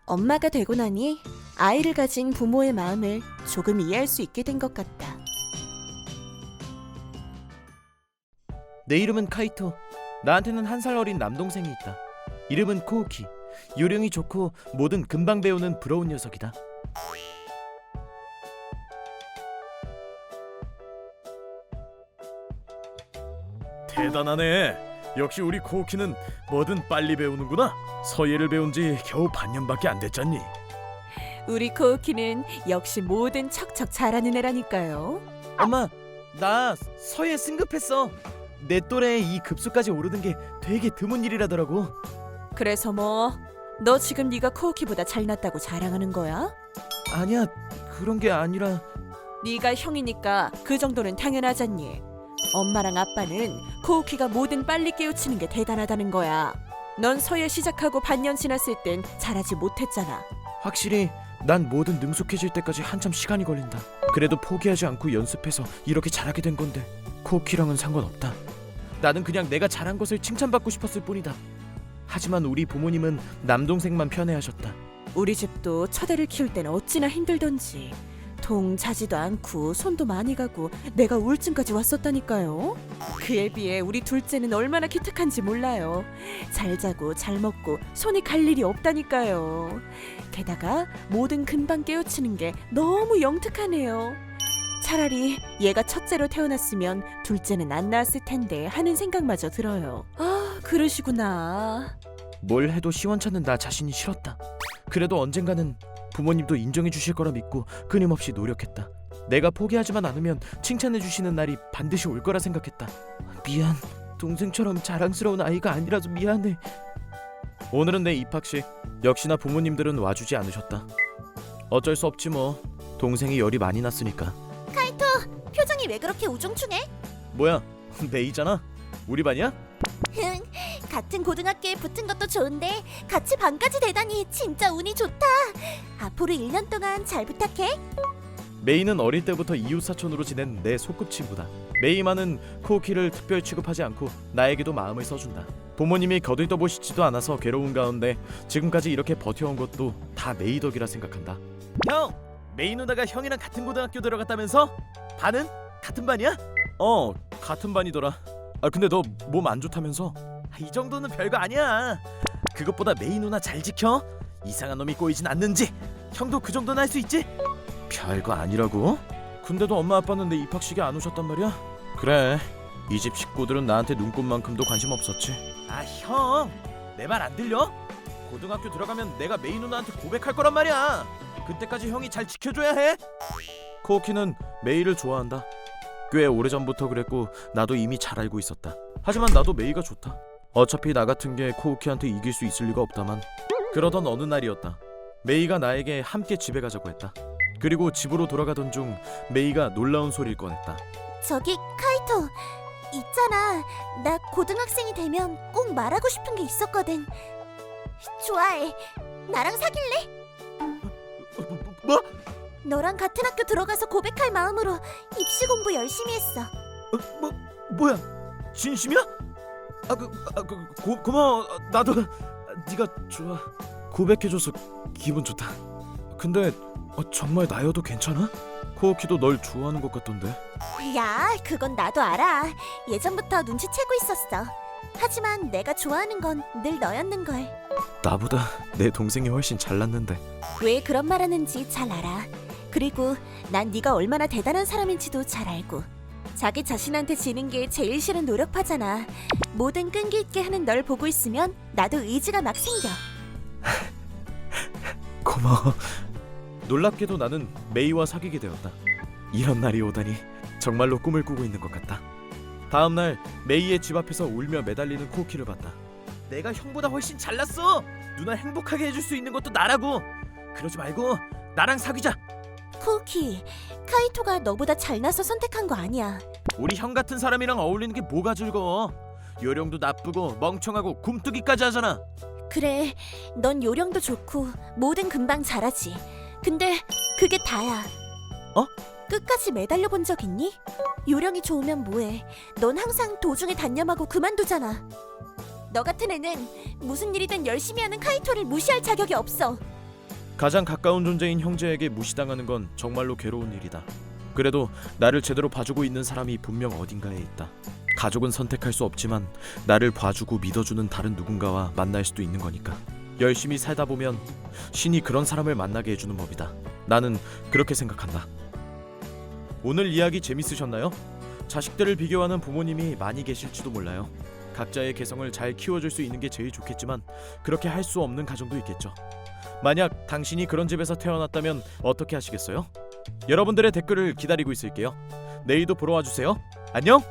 Speaker 2: 엄마가 되고 나니 아이를 가진 부모의 마음을 조금 이해할 수 있게 된 것 같다.
Speaker 1: 내 이름은 카이토. 나한테는 한 살 어린 남동생이 있다. 이름은 코우키. 요령이 좋고 뭐든 금방 배우는 부러운 녀석이다.
Speaker 7: 대단하네. 역시 우리 코우키는 뭐든 빨리 배우는구나. 서예를 배운 지 겨우 반년밖에 안 됐잖니.
Speaker 2: 우리 코우키는 역시 뭐든 척척 잘하는 애라니까요.
Speaker 1: 엄마, 나 서예 승급했어. 내 또래 이 급수까지 오르는 게 되게 드문 일이라더라고.
Speaker 2: 그래서 뭐? 너 지금 네가 코우키보다 잘났다고 자랑하는 거야?
Speaker 1: 아니야, 그런 게 아니라
Speaker 2: 네가 형이니까 그 정도는 당연하잖니. 엄마랑 아빠는 코우키가 뭐든 빨리 깨우치는 게 대단하다는 거야. 넌 서예 시작하고 반년 지났을 땐 잘하지 못했잖아.
Speaker 1: 확실히 난 뭐든 능숙해질 때까지 한참 시간이 걸린다. 그래도 포기하지 않고 연습해서 이렇게 잘하게 된 건데 코우키랑은 상관없다. 나는 그냥 내가 잘한 것을 칭찬받고 싶었을 뿐이다. 하지만 우리 부모님은 남동생만 편애하셨다.
Speaker 2: 우리 집도 첫애를 키울 때는 어찌나 힘들던지. 통 자지도 않고 손도 많이 가고 내가 우울증까지 왔었다니까요. 그에 비해 우리 둘째는 얼마나 기특한지 몰라요. 잘 자고 잘 먹고 손이 갈 일이 없다니까요. 게다가 뭐든 금방 깨우치는 게 너무 영특하네요. 차라리 얘가 첫째로 태어났으면 둘째는 안 낳았을 텐데 하는 생각마저 들어요. 아, 그러시구나.
Speaker 1: 뭘 해도 시원찮은 나 자신이 싫었다. 그래도 언젠가는 부모님도 인정해 주실 거라 믿고 끊임없이 노력했다. 내가 포기하지만 않으면 칭찬해 주시는 날이 반드시 올 거라 생각했다. 미안. 동생처럼 자랑스러운 아이가 아니라서 미안해. 오늘은 내 입학식. 역시나 부모님들은 와주지 않으셨다. 어쩔 수 없지 뭐. 동생이 열이 많이 났으니까.
Speaker 2: 표정이 왜 그렇게 우중충해?
Speaker 1: 뭐야? 메이잖아. 우리 반이야?
Speaker 2: 같은 고등학교에 붙은 것도 좋은데 같이 반까지 되다니 진짜 운이 좋다. 앞으로 1년 동안 잘 부탁해.
Speaker 1: 메이는 어릴 때부터 이웃 사촌으로 지낸 내 소꿉친구다. 메이만은 코우키를 특별 취급하지 않고 나에게도 마음을 써준다. 부모님이 거들떠보시지도 않아서 괴로운 가운데 지금까지 이렇게 버텨온 것도 다 메이 덕이라 생각한다. 형! 메이 누나가 형이랑 같은 고등학교 들어갔다면서? 반은? 같은 반이야? 같은 반이더라. 근데 너 몸 안 좋다면서? 이 정도는 별거 아니야. 그것보다 메이 누나 잘 지켜? 이상한 놈이 꼬이진 않는지. 형도 그 정도는 할 수 있지? 별거 아니라고? 근데도 엄마 아빠는 내 입학식에 안 오셨단 말이야? 그래, 이 집 식구들은 나한테 눈꼽만큼도 관심 없었지. 형, 내 말 안 들려? 고등학교 들어가면 내가 메이 누나한테 고백할 거란 말이야. 그때까지 형이 잘 지켜줘야 해. 코우키는 메이를 좋아한다. 꽤 오래전부터 그랬고 나도 이미 잘 알고 있었다. 하지만 나도 메이가 좋다. 어차피 나 같은 게 코우키한테 이길 수 있을 리가 없다만. 그러던 어느 날이었다. 메이가 나에게 함께 집에 가자고 했다. 그리고 집으로 돌아가던 중 메이가 놀라운 소리를 꺼냈다.
Speaker 2: 저기 카이토, 있잖아. 나 고등학생이 되면 꼭 말하고 싶은 게 있었거든. 좋아해. 나랑 사귈래?
Speaker 1: 뭐?
Speaker 2: 너랑 같은 학교 들어가서 고백할 마음으로 입시 공부 열심히 했어.
Speaker 1: 뭐야? 진심이야? 고마워. 나도 네가 좋아. 고백해줘서 기분 좋다. 근데 정말 나여도 괜찮아? 코우키도 널 좋아하는 것 같던데.
Speaker 2: 야, 그건 나도 알아. 예전부터 눈치채고 있었어. 하지만 내가 좋아하는 건 늘 너였는걸.
Speaker 1: 나보다 내 동생이 훨씬 잘났는데.
Speaker 2: 왜 그런 말 하는지 잘 알아. 그리고 난 네가 얼마나 대단한 사람인지도 잘 알고. 자기 자신한테 지는 게 제일 싫은 노력파잖아. 뭐든 끈기 있게 하는 널 보고 있으면 나도 의지가 막 생겨.
Speaker 1: 고마워. 놀랍게도 나는 메이와 사귀게 되었다. 이런 날이 오다니 정말로 꿈을 꾸고 있는 것 같다. 다음 날 메이의 집 앞에서 울며 매달리는 코우키를 봤다. 내가 형보다 훨씬 잘났어. 누나 행복하게 해줄 수 있는 것도 나라고. 그러지 말고 나랑 사귀자.
Speaker 2: 코우키, 카이토가 너보다 잘나서 선택한 거 아니야.
Speaker 1: 우리 형 같은 사람이랑 어울리는 게 뭐가 즐거워. 요령도 나쁘고 멍청하고 굼뜨기까지 하잖아.
Speaker 2: 그래, 넌 요령도 좋고 뭐든 금방 잘하지. 근데 그게 다야. 끝까지 매달려 본 적 있니? 요령이 좋으면 뭐해. 넌 항상 도중에 단념하고 그만두잖아. 너 같은 애는 무슨 일이든 열심히 하는 카이토를 무시할 자격이 없어.
Speaker 1: 가장 가까운 존재인 형제에게 무시당하는 건 정말로 괴로운 일이다. 그래도 나를 제대로 봐주고 있는 사람이 분명 어딘가에 있다. 가족은 선택할 수 없지만 나를 봐주고 믿어주는 다른 누군가와 만날 수도 있는 거니까. 열심히 살다 보면 신이 그런 사람을 만나게 해주는 법이다. 나는 그렇게 생각한다. 오늘 이야기 재밌으셨나요? 자식들을 비교하는 부모님이 많이 계실지도 몰라요. 각자의 개성을 잘 키워줄 수 있는 게 제일 좋겠지만 그렇게 할 수 없는 가정도 있겠죠. 만약 당신이 그런 집에서 태어났다면 어떻게 하시겠어요? 여러분들의 댓글을 기다리고 있을게요. 내일도 보러 와주세요. 안녕!